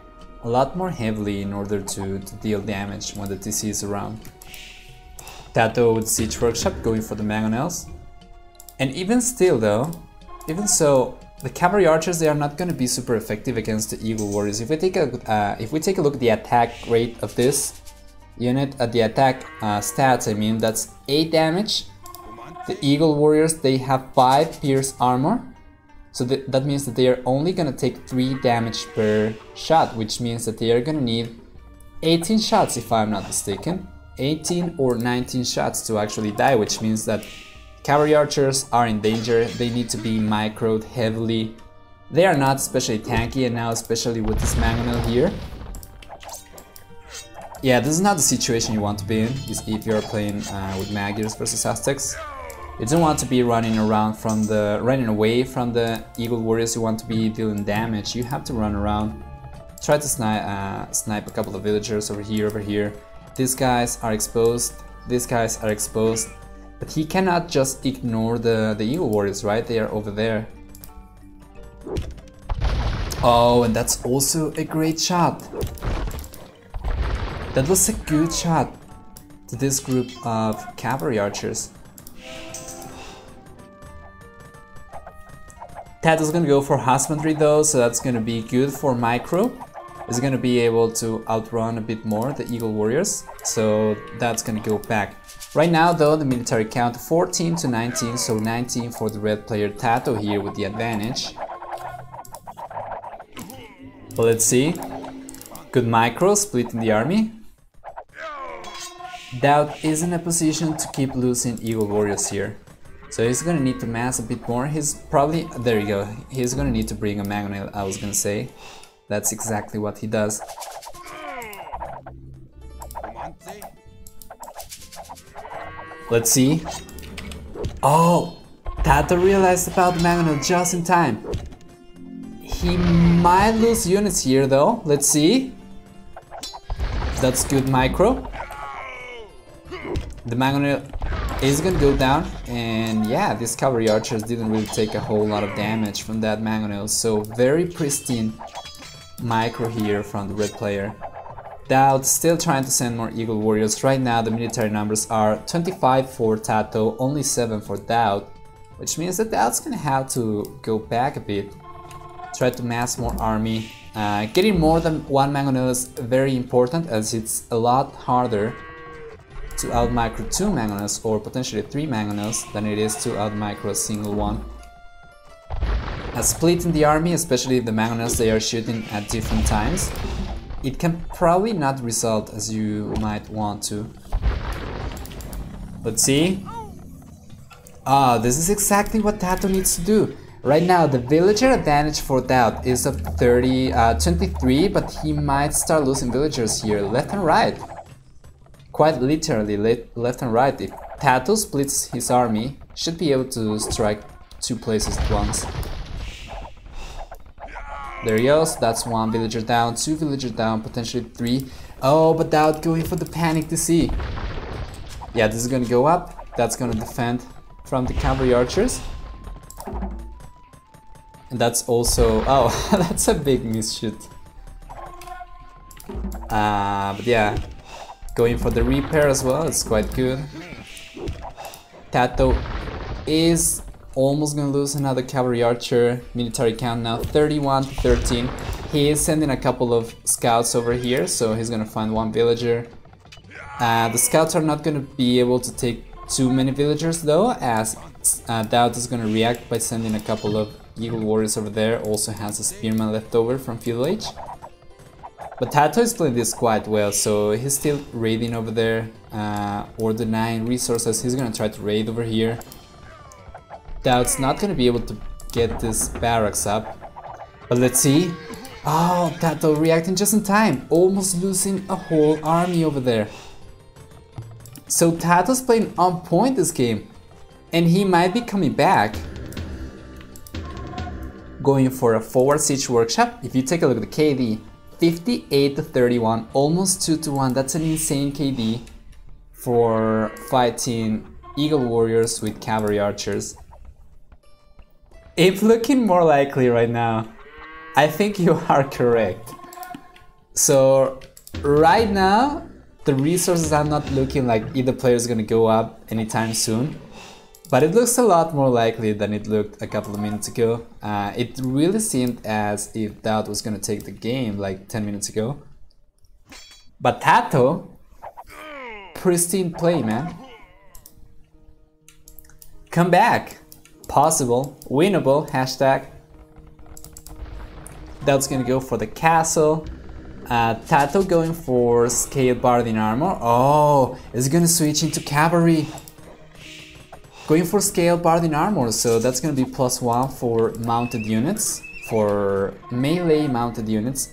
a lot more heavily in order to deal damage when the TC is around. TaToH with Siege Workshop going for the mangonels. And even still though, even so, the cavalry archers, they are not going to be super effective against the Eagle Warriors. If we take a look at the attack rate of this unit, at the attack stats, I mean, that's 8 damage. The Eagle Warriors, they have 5 pierce armor. So that means that they are only gonna take 3 damage per shot, which means that they are gonna need 18 shots, if I'm not mistaken. 18 or 19 shots to actually die, which means that cavalry archers are in danger. They need to be microed heavily. They are not especially tanky, and now especially with this mangonel here. Yeah, this is not the situation you want to be in if you're playing with Magiers versus Aztecs. You don't want to be running away from the Eagle Warriors. You want to be dealing damage. You have to run around, try to snipe a couple of villagers over here. These guys are exposed. These guys are exposed. But he cannot just ignore the Eagle Warriors, right? They are over there. Oh, and that's also a great shot. That was a good shot to this group of cavalry archers. TaToH's gonna go for husbandry though, so that's gonna be good for micro. He's gonna be able to outrun a bit more the Eagle Warriors, so that's gonna go back. Right now though, the military count 14 to 19, so 19 for the red player TaToH here with the advantage. But let's see. Good micro, splitting the army. DauT is in a position to keep losing Eagle Warriors here. So he's gonna need to mass a bit more. He's probably, there you go, he's gonna need to bring a mangonel, I was gonna say. That's exactly what he does. Let's see. Oh, TaToH realized about the mangonel just in time. He might lose units here though, let's see. That's good micro. The Mangonel is gonna go down, and yeah, these cavalry archers didn't really take a whole lot of damage from that Mangonel, so very pristine micro here from the red player. DauT still trying to send more Eagle Warriors. Right now the military numbers are 25 for TaToH, only 7 for DauT, which means that DauT's gonna have to go back a bit, try to mass more army. Getting more than one Mangonel is very important, as it's a lot harder to out-micro 2 Mangonels or potentially 3 Mangonels than it is to out-micro a single one. A split in the army, especially if the Mangonels they are shooting at different times, it can probably not result as you might want to. Let's see. This is exactly what TaToH needs to do. Right now the villager advantage for DauT is of 23, but he might start losing villagers here left and right. Quite literally left and right. If TaToH splits his army, should be able to strike 2 places at once. There he goes, that's 1 villager down, 2 villagers down, potentially 3. Oh, but DauT going for the panic to see. Yeah, this is gonna go up, that's gonna defend from the cavalry archers. And that's also, oh, that's a big misshoot. But yeah, going for the repair as well, it's quite good. TaToH is almost gonna lose another cavalry archer. Military count now 31 to 13. He is sending a couple of scouts over here, so he's gonna find 1 villager. The scouts are not gonna be able to take too many villagers though, as DauT is gonna react by sending a couple of Eagle Warriors over there. Also has a Spearman left over from Feudal Age. But TaToH is playing this quite well, so he's still raiding over there or denying resources. He's gonna try to raid over here. DauT's not gonna be able to get this barracks up. But let's see. Oh, TaToH reacting just in time, almost losing a whole army over there. So TaToH's playing on point this game, and he might be coming back. Going for a forward siege workshop. If you take a look at the KD, 58 to 31, almost 2 to 1. That's an insane KD for fighting Eagle Warriors with cavalry archers. It's looking more likely right now. I think you are correct. So right now the resources are not looking like either player is gonna go up anytime soon. But it looks a lot more likely than it looked a couple of minutes ago. It really seemed as if DauT was gonna take the game like 10 minutes ago. But TaToH, pristine play, man. Come back. Possible, winnable, hashtag. DauT's gonna go for the castle. TaToH going for scaled Bardin armor. Oh, it's gonna switch into cavalry. Going for scale Bardin armor, so that's gonna be +1 for mounted units, for melee mounted units.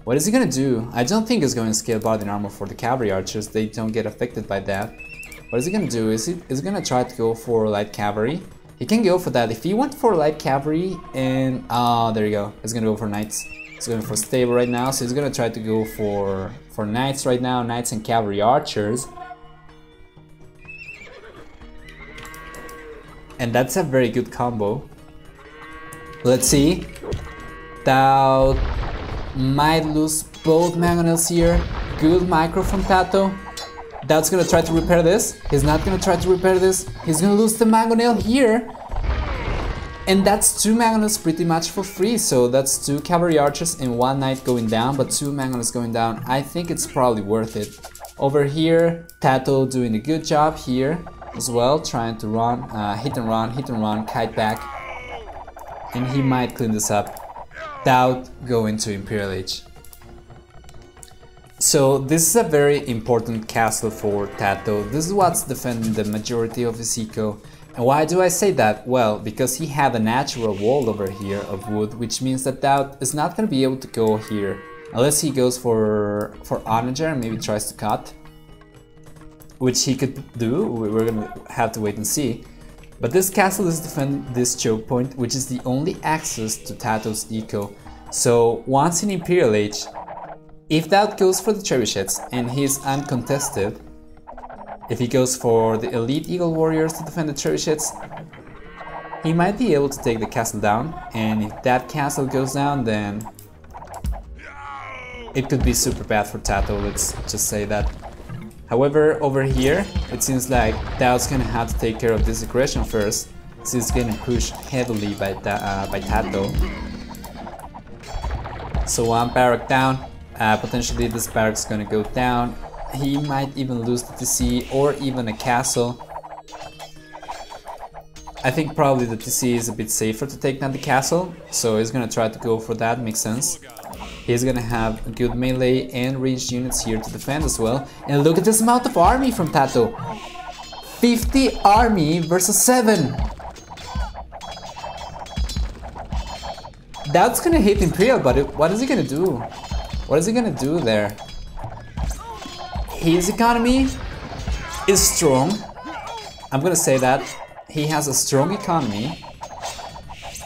What is he gonna do? I don't think he's going to scale Bardin armor for the cavalry archers, they don't get affected by that. What is he gonna do? Is he gonna try to go for light cavalry? He can go for that. If he went for light cavalry and... oh, there you go. He's gonna go for knights. He's going for stable right now, so he's gonna try to go for knights right now, knights and cavalry archers. And that's a very good combo. Let's see. DauT might lose both Mangonels here. Good micro from TaToH. DauT's gonna try to repair this. He's not gonna try to repair this. He's gonna lose the Mangonel here. And that's 2 Mangonels pretty much for free. So that's 2 cavalry archers and 1 knight going down, but 2 Mangonels going down. I think it's probably worth it. Over here, TaToH doing a good job here as well, trying to run, hit and run, kite back, and he might clean this up. DauT going to Imperial Age. So this is a very important castle for TaToH. This is what's defending the majority of his eco. And why do I say that? Well, because he had a natural wall over here of wood, which means that DauT is not going to be able to go here unless he goes for Onager and maybe tries to cut, which he could do. We're gonna have to wait and see. But this castle is defending this choke point, which is the only access to TaToH's eco. So once in Imperial Age, If DauT goes for the trebuchets and he's uncontested, if he goes for the elite Eagle Warriors to defend the trebuchets, he might be able to take the castle down, and if that castle goes down, then it could be super bad for TaToH, let's just say that. However, over here, it seems like DauT's gonna have to take care of this aggression first, since it's getting pushed heavily by TaToH. So one barrack down, potentially this barrack's gonna go down. He might even lose the TC or even a castle. I think probably the TC is a bit safer to take down the castle, so he's gonna try to go for that, makes sense. He's gonna have a good melee and ranged units here to defend as well. And look at this amount of army from TaToH! 50 army versus 7! That's gonna hit Imperial, but what is he gonna do? What is he gonna do there? His economy is strong. I'm gonna say that. He has a strong economy.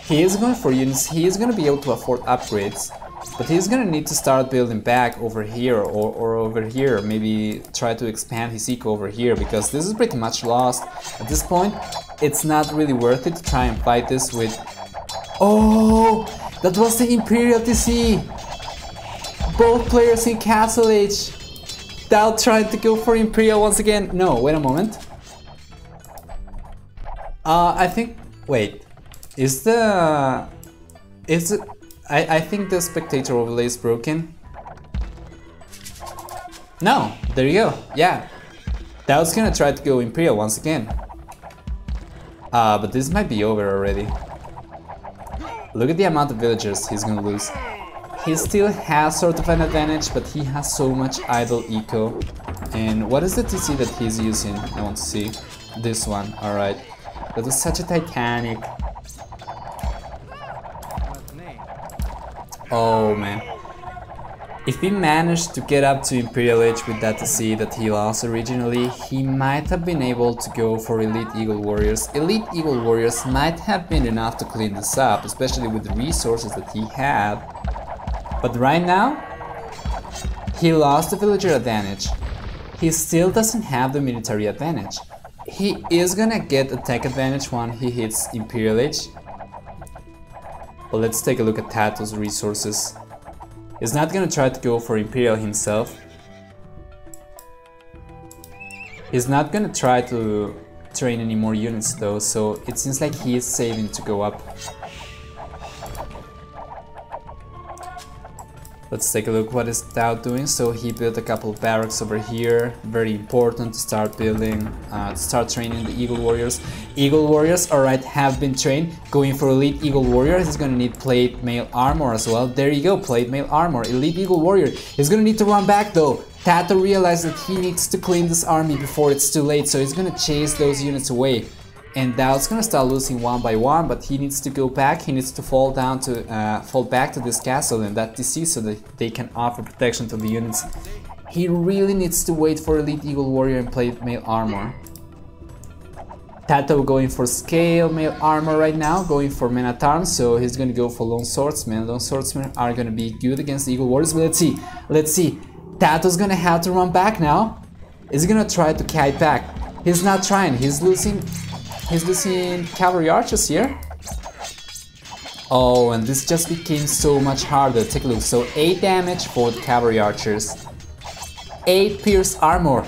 He is going for units, he is gonna be able to afford upgrades. But he's gonna need to start building back over here or over here. Maybe try to expand his eco over here, because this is pretty much lost. At this point, it's not really worth it to try and fight this with... Oh! That was the Imperial TC! Both players in Castle Age! DauT trying to go for Imperial once again. No, wait a moment. I think... Wait. I think the spectator overlay is broken. No, there you go. Yeah. DauT's gonna try to go Imperial once again. But this might be over already. Look at the amount of villagers he's gonna lose. He still has sort of an advantage, but he has so much idle eco. And what is the TC that he's using? I want to see. This one, alright. That was such a Titanic. Oh man. If he managed to get up to Imperial Age with that TC that he lost originally, he might have been able to go for Elite Eagle Warriors. Elite Eagle Warriors might have been enough to clean this up, especially with the resources that he had. But right now, he lost the villager advantage. He still doesn't have the military advantage. He is gonna get attack advantage when he hits Imperial Age. But let's take a look at TaToH's resources. He's not gonna try to go for Imperial himself. He's not gonna try to train any more units though, so it seems like he is saving to go up. Let's take a look what is DauT doing. So he built a couple of barracks over here, very important to start building, to start training the Eagle Warriors. Eagle Warriors, alright, have been trained. Going for Elite Eagle Warrior, he's gonna need plate mail armor as well. There you go, plate mail armor. Elite Eagle Warrior, he's gonna need to run back though. TaToH realized that he needs to clean this army before it's too late, so he's gonna chase those units away. And DauT's gonna start losing one by one, but he needs to go back, he needs to fall back to this castle and that TC so that they can offer protection to the units. He really needs to wait for Elite Eagle Warrior and plate mail armor. TaToH going for scale mail armor right now, going for men at arms, so he's gonna go for lone swordsmen. Lone swordsmen are gonna be good against the Eagle Warriors, but let's see. TaToH's gonna have to run back now. Is he gonna try to kite back? He's not trying, he's losing cavalry archers here. Oh, and this just became so much harder. Take a look. So 8 damage for the cavalry archers. 8 pierce armor.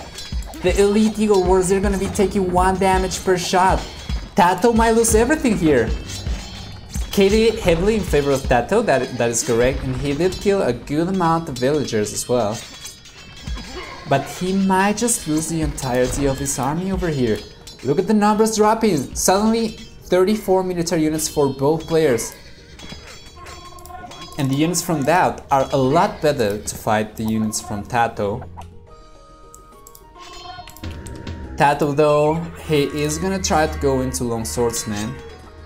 The Elite Eagle Warriors, they're gonna be taking 1 damage per shot. TaToH might lose everything here. KD heavily in favor of TaToH, that is correct. And he did kill a good amount of villagers as well. But he might just lose the entirety of his army over here. Look at the numbers dropping. Suddenly 34 military units for both players. And the units from DauT are a lot better to fight the units from TaToH. TaToH though, he is gonna try to go into long swordsman.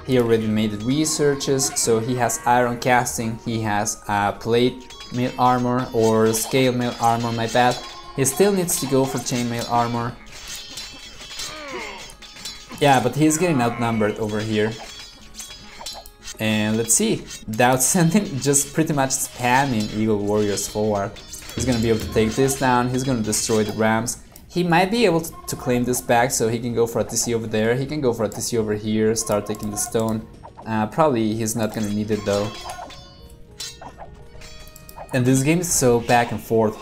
He already made the researches, so he has iron casting, he has plate mail armor or scale mail armor, my bad. He still needs to go for chainmail armor. Yeah, but he's getting outnumbered over here. And let's see, DauT sending just pretty much spamming Eagle Warriors forward. He's gonna be able to take this down. He's gonna destroy the Rams. He might be able to claim this back, so he can go for a TC over there. He can go for a TC over here, start taking the stone. Probably he's not gonna need it though. And this game is so back and forth.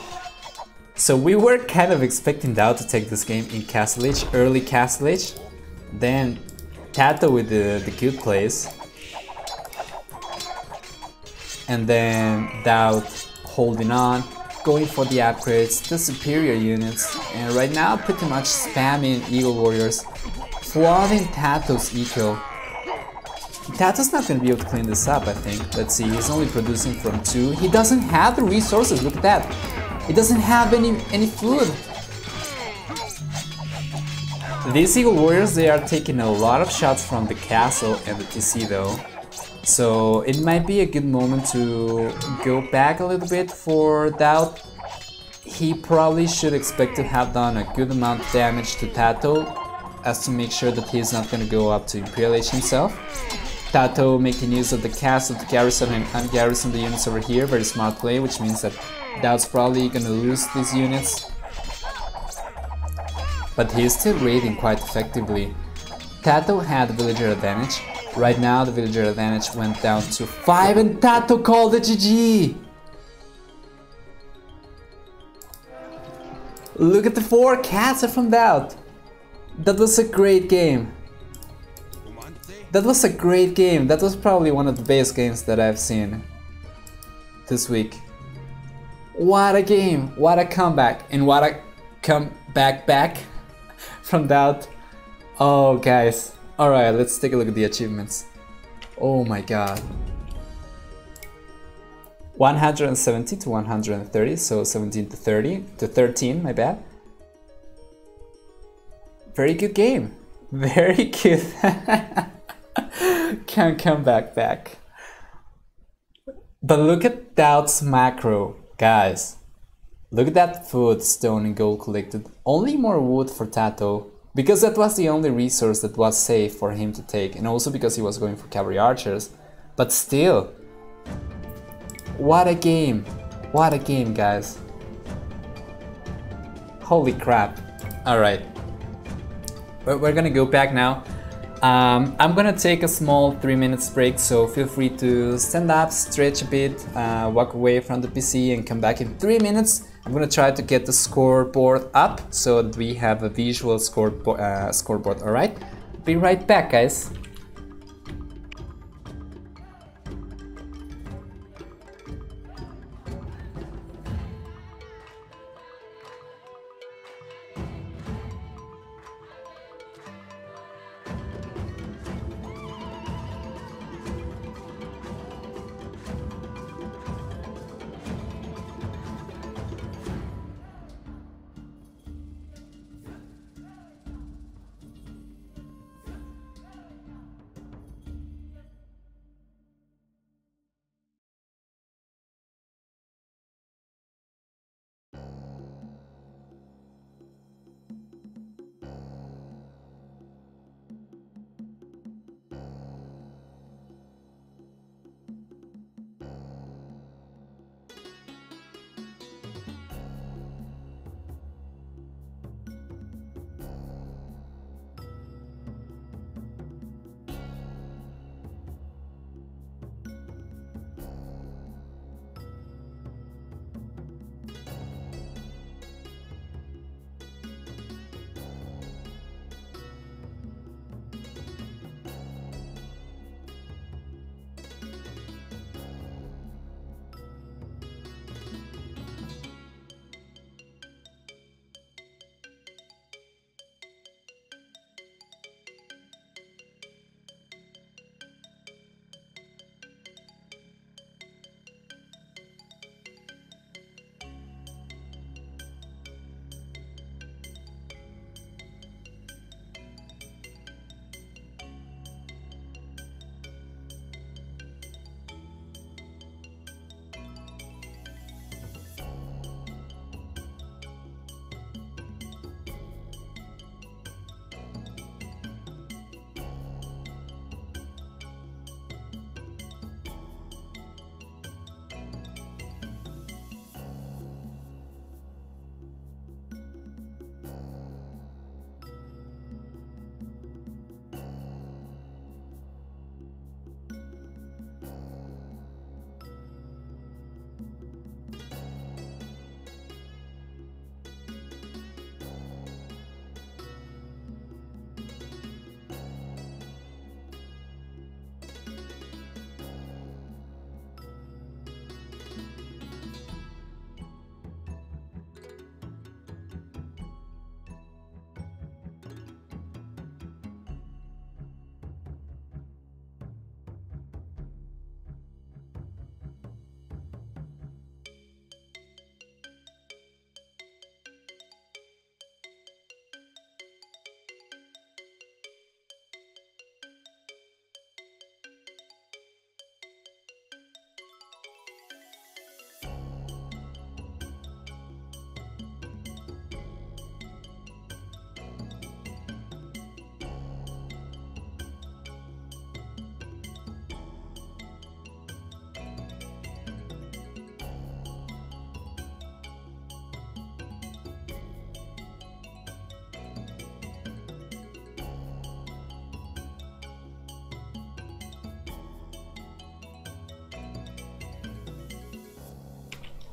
So we were kind of expecting DauT to take this game in Castle Age, early Castle Age. Then TaToH with the good plays. And then DauT holding on, going for the upgrades, the superior units. And right now pretty much spamming Eagle Warriors, flooding TaToH's eco. TaToH's not gonna be able to clean this up, I think. Let's see, he's only producing from 2. He doesn't have the resources, look at that. He doesn't have any food. These Eagle Warriors, they are taking a lot of shots from the castle and the TC though. So it might be a good moment to go back a little bit for DauT. He probably should expect to have done a good amount of damage to TaToH as to make sure that he's not gonna go up to Imperial Age himself. TaToH making use of the castle to garrison and ungarrison the units over here, very smart play, which means that DauT's probably gonna lose these units. But he's still raiding quite effectively. TaToH had the villager advantage. Right now the villager advantage went down to 5 and TaToH called the GG! Look at the 4 cats from DauT! That was a great game. That was a great game. That was probably one of the best games that I've seen this week. What a game! What a comeback! And what a comeback from DauT. Oh guys. Alright, let's take a look at the achievements. Oh my god. 170 to 130, so 17 to 30 to 13, my bad. Very good game. Very good. Can't come back. But look at DauT's macro, guys. Look at that food, stone and gold collected. Only more wood for TaToH, because that was the only resource that was safe for him to take, and also because he was going for cavalry archers. But still, what a game. What a game, guys. Holy crap. Alright. We're gonna go back now. I'm gonna take a small 3 minutes break, so feel free to stand up, stretch a bit, walk away from the PC and come back in 3 minutes. I'm gonna try to get the scoreboard up so that we have a visual scoreboard, alright? Be right back, guys.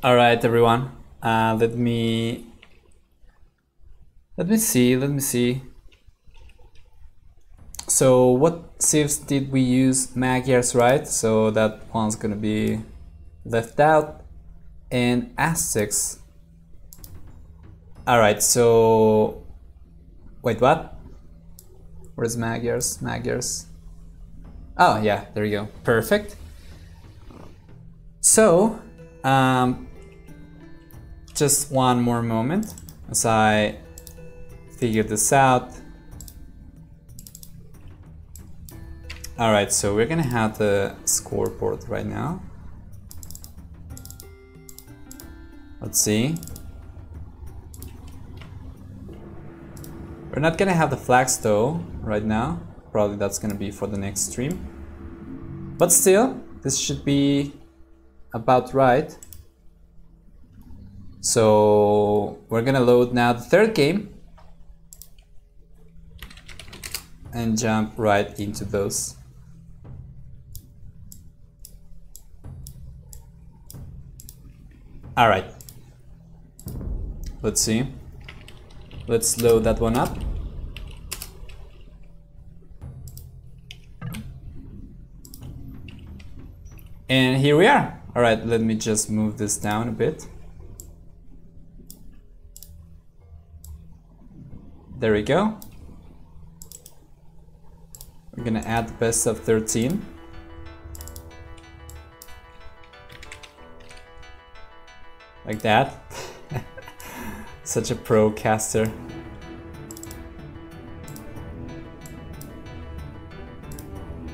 All right, everyone. Let me see. So what sieves did we use? Magyars, right? So that one's gonna be left out. And Aztecs. All right, so wait, what? Where's Magyars? Magyars. Oh yeah, there you go. Perfect. So, just one more moment as I figure this out. Alright, so we're gonna have the scoreboard right now. Let's see. We're not gonna have the flags though right now. Probably that's gonna be for the next stream. But still, this should be about right. So we're gonna load now the third game and jump right into those. All right, let's see. Let's load that one up. And here we are. All right, let me just move this down a bit. There we go. We're gonna add the best of 13. Like that. Such a pro caster.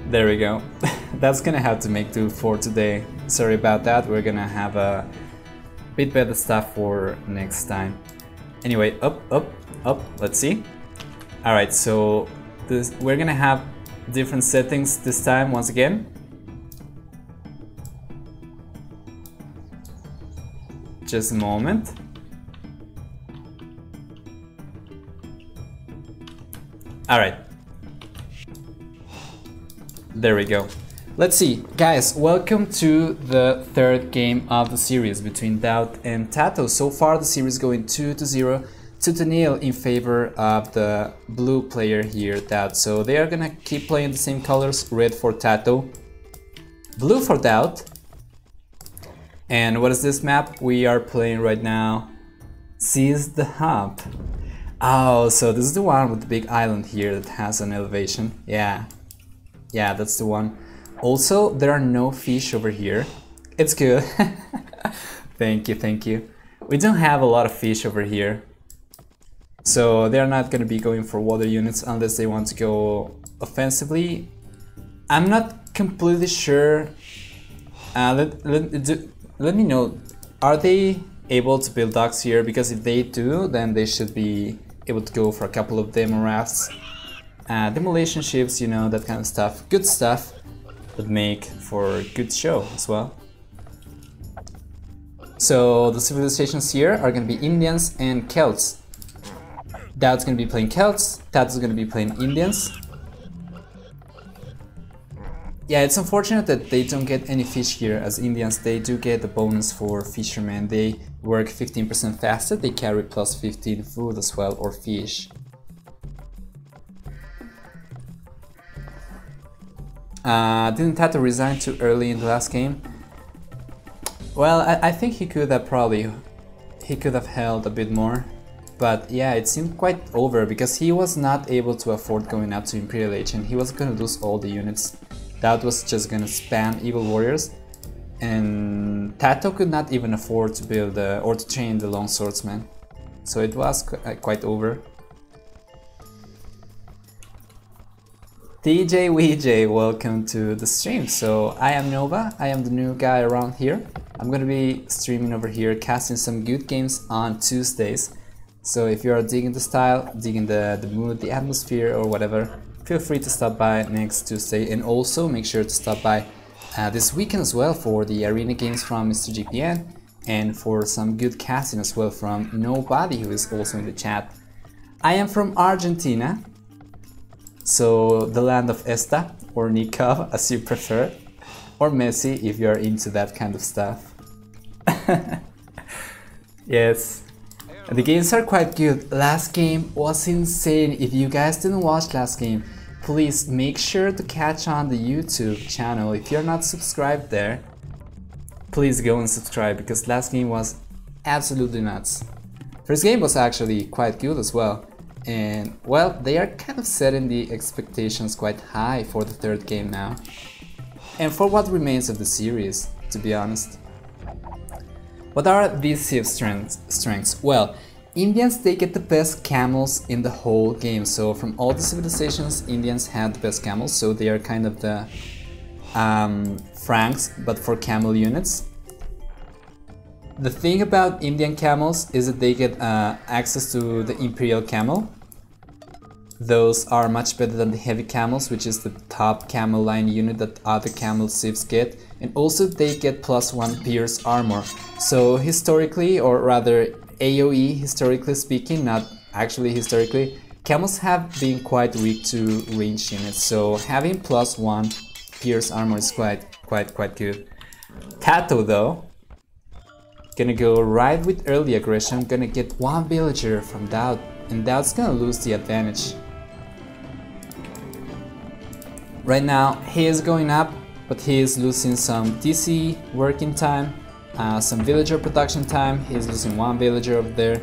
There we go. That's gonna have to make do for today. Sorry about that. We're gonna have a bit better stuff for next time. Anyway, up. Let's see. All right, so we're gonna have different settings this time once again. Just a moment. All right. There we go. Let's see, guys, welcome to the third game of the series between DauT and TaToH. So far the series going 2-0, 2-0 in favor of the blue player here, DauT. So they are gonna keep playing the same colors, red for TaToH, blue for DauT. And what is this map we are playing right now? Seize the Hub. Oh, so this is the one with the big island here that has an elevation. Yeah, that's the one. Also, there are no fish over here. It's good. Thank you. We don't have a lot of fish over here. So they're not going to be going for water units unless they want to go offensively. I'm not completely sure. Let me know, are they able to build docks here? Because if they do, then they should be able to go for a couple of demo rafts. Demolition ships, you know, that kind of stuff. Good stuff that make for a good show as well. So the civilizations here are going to be Indians and Celts. DauT's going to be playing Celts, TaToH's going to be playing Indians. Yeah, it's unfortunate that they don't get any fish here. As Indians, they do get the bonus for fishermen. They work 15% faster, they carry plus 15 food as well, or fish. Didn't TaToH resign too early in the last game? Well, I think he could have held a bit more. But yeah, it seemed quite over because he was not able to afford going up to Imperial Age and he was gonna lose all the units. DauT was just gonna spam Evil Warriors, and TaToH could not even afford to build or to train the Long Swordsman. So it was quite over. TJ welcome to the stream. So I am Nova, I am the new guy around here. I'm gonna be streaming over here, casting some good games on Tuesdays. So if you are digging the style, digging the mood, the atmosphere or whatever, feel free to stop by next Tuesday, and also make sure to stop by this weekend as well for the arena games from Mr. GPN and for some good casting as well from Nobody, who is also in the chat. I am from Argentina, so the land of Esta or Nikov as you prefer, or Messi if you are into that kind of stuff. Yes. The games are quite good. Last game was insane. If you guys didn't watch last game, please make sure to catch on the YouTube channel. If you're not subscribed there, please go and subscribe because last game was absolutely nuts. First game was actually quite good as well. And well, they are kind of setting the expectations quite high for the third game now. And for what remains of the series, to be honest. What are these civ strengths? Well, Indians, they get the best camels in the whole game. So from all the civilizations, Indians had the best camels. So they are kind of the Franks, but for camel units. The thing about Indian camels is that they get access to the Imperial camel. Those are much better than the heavy camels, which is the top camel line unit that other camel civs get. And also they get +1 pierce armor. So historically, or rather AoE historically speaking, not actually historically, camels have been quite weak to range units. So having +1 pierce armor is quite good. TaToH though, gonna go right with early aggression, gonna get 1 villager from DauT, and DauT's gonna lose the advantage. Right now he is going up, but he is losing some TC working time, some villager production time. He's losing 1 villager over there.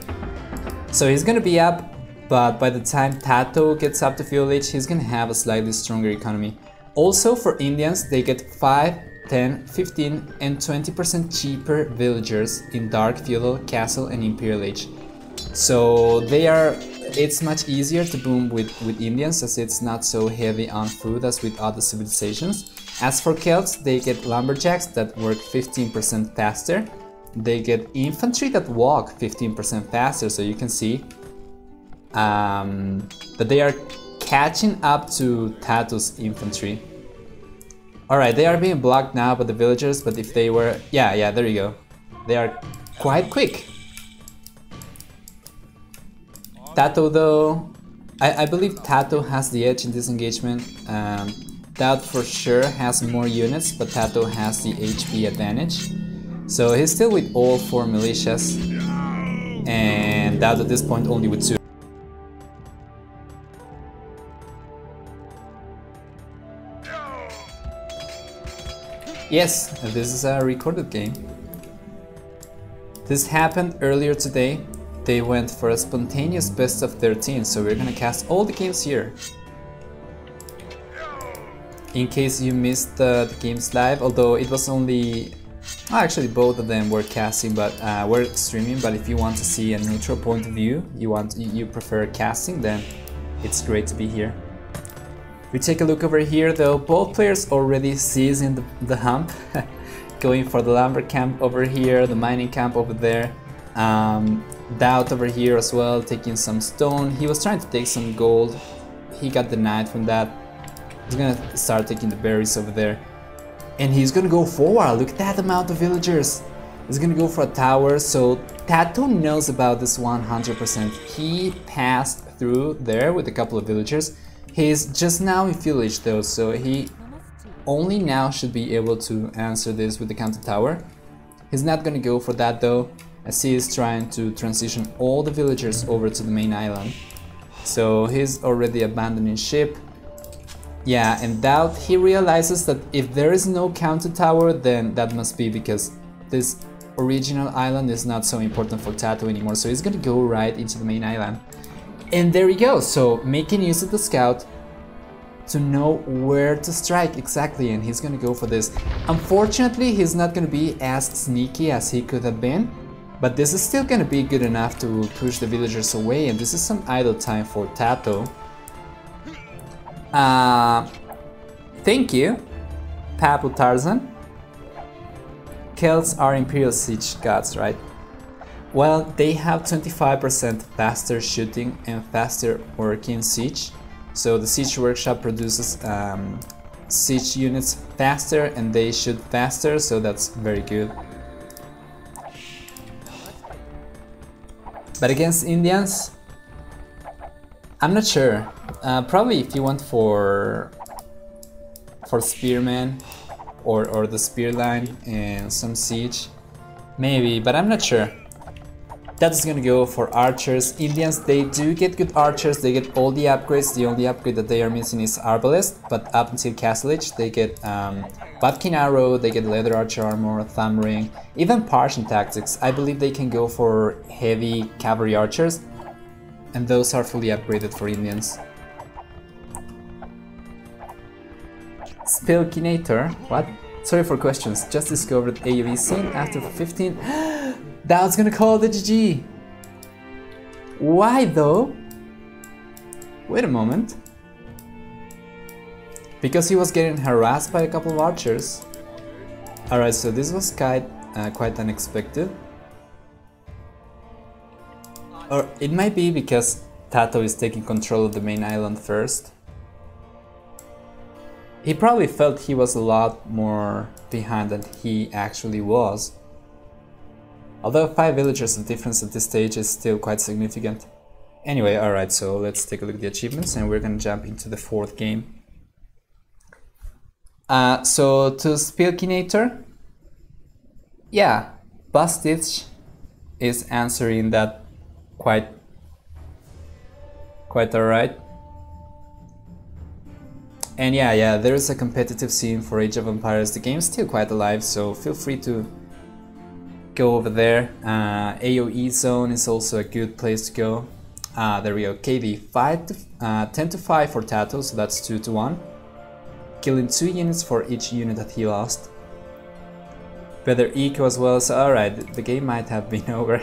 So he's gonna be up, but by the time TaToH gets up to feudal age, he's gonna have a slightly stronger economy. Also for Indians, they get 5, 10, 15 and 20% cheaper villagers in Dark, Feudal, Castle and Imperial Age. So it's much easier to boom with Indians as it's not so heavy on food as with other civilizations. As for Celts, they get lumberjacks that work 15% faster. They get infantry that walk 15% faster, so you can see that they are catching up to TaToH's infantry. Alright, they are being blocked now by the villagers, but if they were... Yeah, there you go. They are quite quick. TaToH though, I believe TaToH has the edge in this engagement. DauT for sure has more units, but TaToH has the HP advantage. So he's still with all 4 militias, and DauT at this point only with 2. Yes, this is a recorded game. This happened earlier today. They went for a spontaneous best of 13, so we're gonna cast all the games here. In case you missed the games live, although it was only... actually both of them were casting, but we're streaming, but if you want to see a neutral point of view, you prefer casting, then it's great to be here. We take a look over here though, both players already seizing the hump, going for the lumber camp over here, the mining camp over there. DauT over here as well, taking some stone. He was trying to take some gold, he got denied from that. He's gonna start taking the berries over there. And he's gonna go forward, look at that amount of villagers. He's gonna go for a tower, so TaToH knows about this 100%. He passed through there with a couple of villagers. He's just now in village though, so he only now should be able to answer this with the counter tower. He's not gonna go for that though, as he is trying to transition all the villagers over to the main island. So he's already abandoning ship. Yeah, and DauT, he realizes that if there is no counter tower, then that must be because this original island is not so important for TaToH anymore. So he's gonna go right into the main island. And there we go, so making use of the scout to know where to strike exactly, and he's gonna go for this. Unfortunately, he's not gonna be as sneaky as he could have been, but this is still gonna be good enough to push the villagers away, and this is some idle time for TaToH. Thank you, Papu Tarzan. Celts are Imperial Siege gods, right? Well, they have 25% faster shooting and faster working siege. So the siege workshop produces siege units faster and they shoot faster, so that's very good. But against Indians, I'm not sure. Probably if you went for spearmen or the spear line and some siege, maybe, but I'm not sure. That is gonna go for archers. Indians, they do get good archers, they get all the upgrades. The only upgrade that they are missing is Arbalest, but up until Castle Age they get Bodkin Arrow, they get Leather Archer Armor, Thumb Ring, even Partisan Tactics. I believe they can go for heavy cavalry archers, and those are fully upgraded for Indians. Spellkinator, what? Sorry for questions, just discovered AoE scene after 15... DauT's gonna call the GG! Why though? Wait a moment. Because he was getting harassed by a couple of archers. Alright, so this was quite unexpected. Or it might be because TaToH is taking control of the main island first. He probably felt he was a lot more behind than he actually was. Although 5 villagers of difference at this stage is still quite significant. Anyway, alright, so let's take a look at the achievements and we're gonna jump into the 4th game. So to Spellkinator, yeah, Bustitch is answering that quite alright. And yeah, there is a competitive scene for Age of Empires. The game's still quite alive, so feel free to go over there. AoE zone is also a good place to go. There we go. KD 10 to 5 for TaToH, so that's 2 to 1. Killing 2 units for each unit that he lost. Better eco as well, so alright, the game might have been over.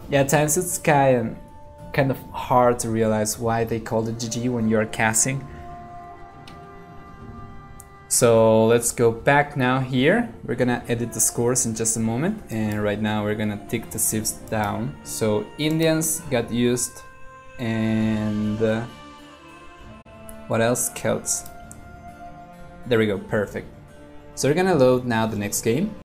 Yeah, at times it's kind of hard to realize why they called it GG when you're casting. So let's go back now here. We're gonna edit the scores in just a moment, and right now we're gonna tick the civs down. So Indians got used, and what else? Celts. There we go, perfect. So we're gonna load now the next game.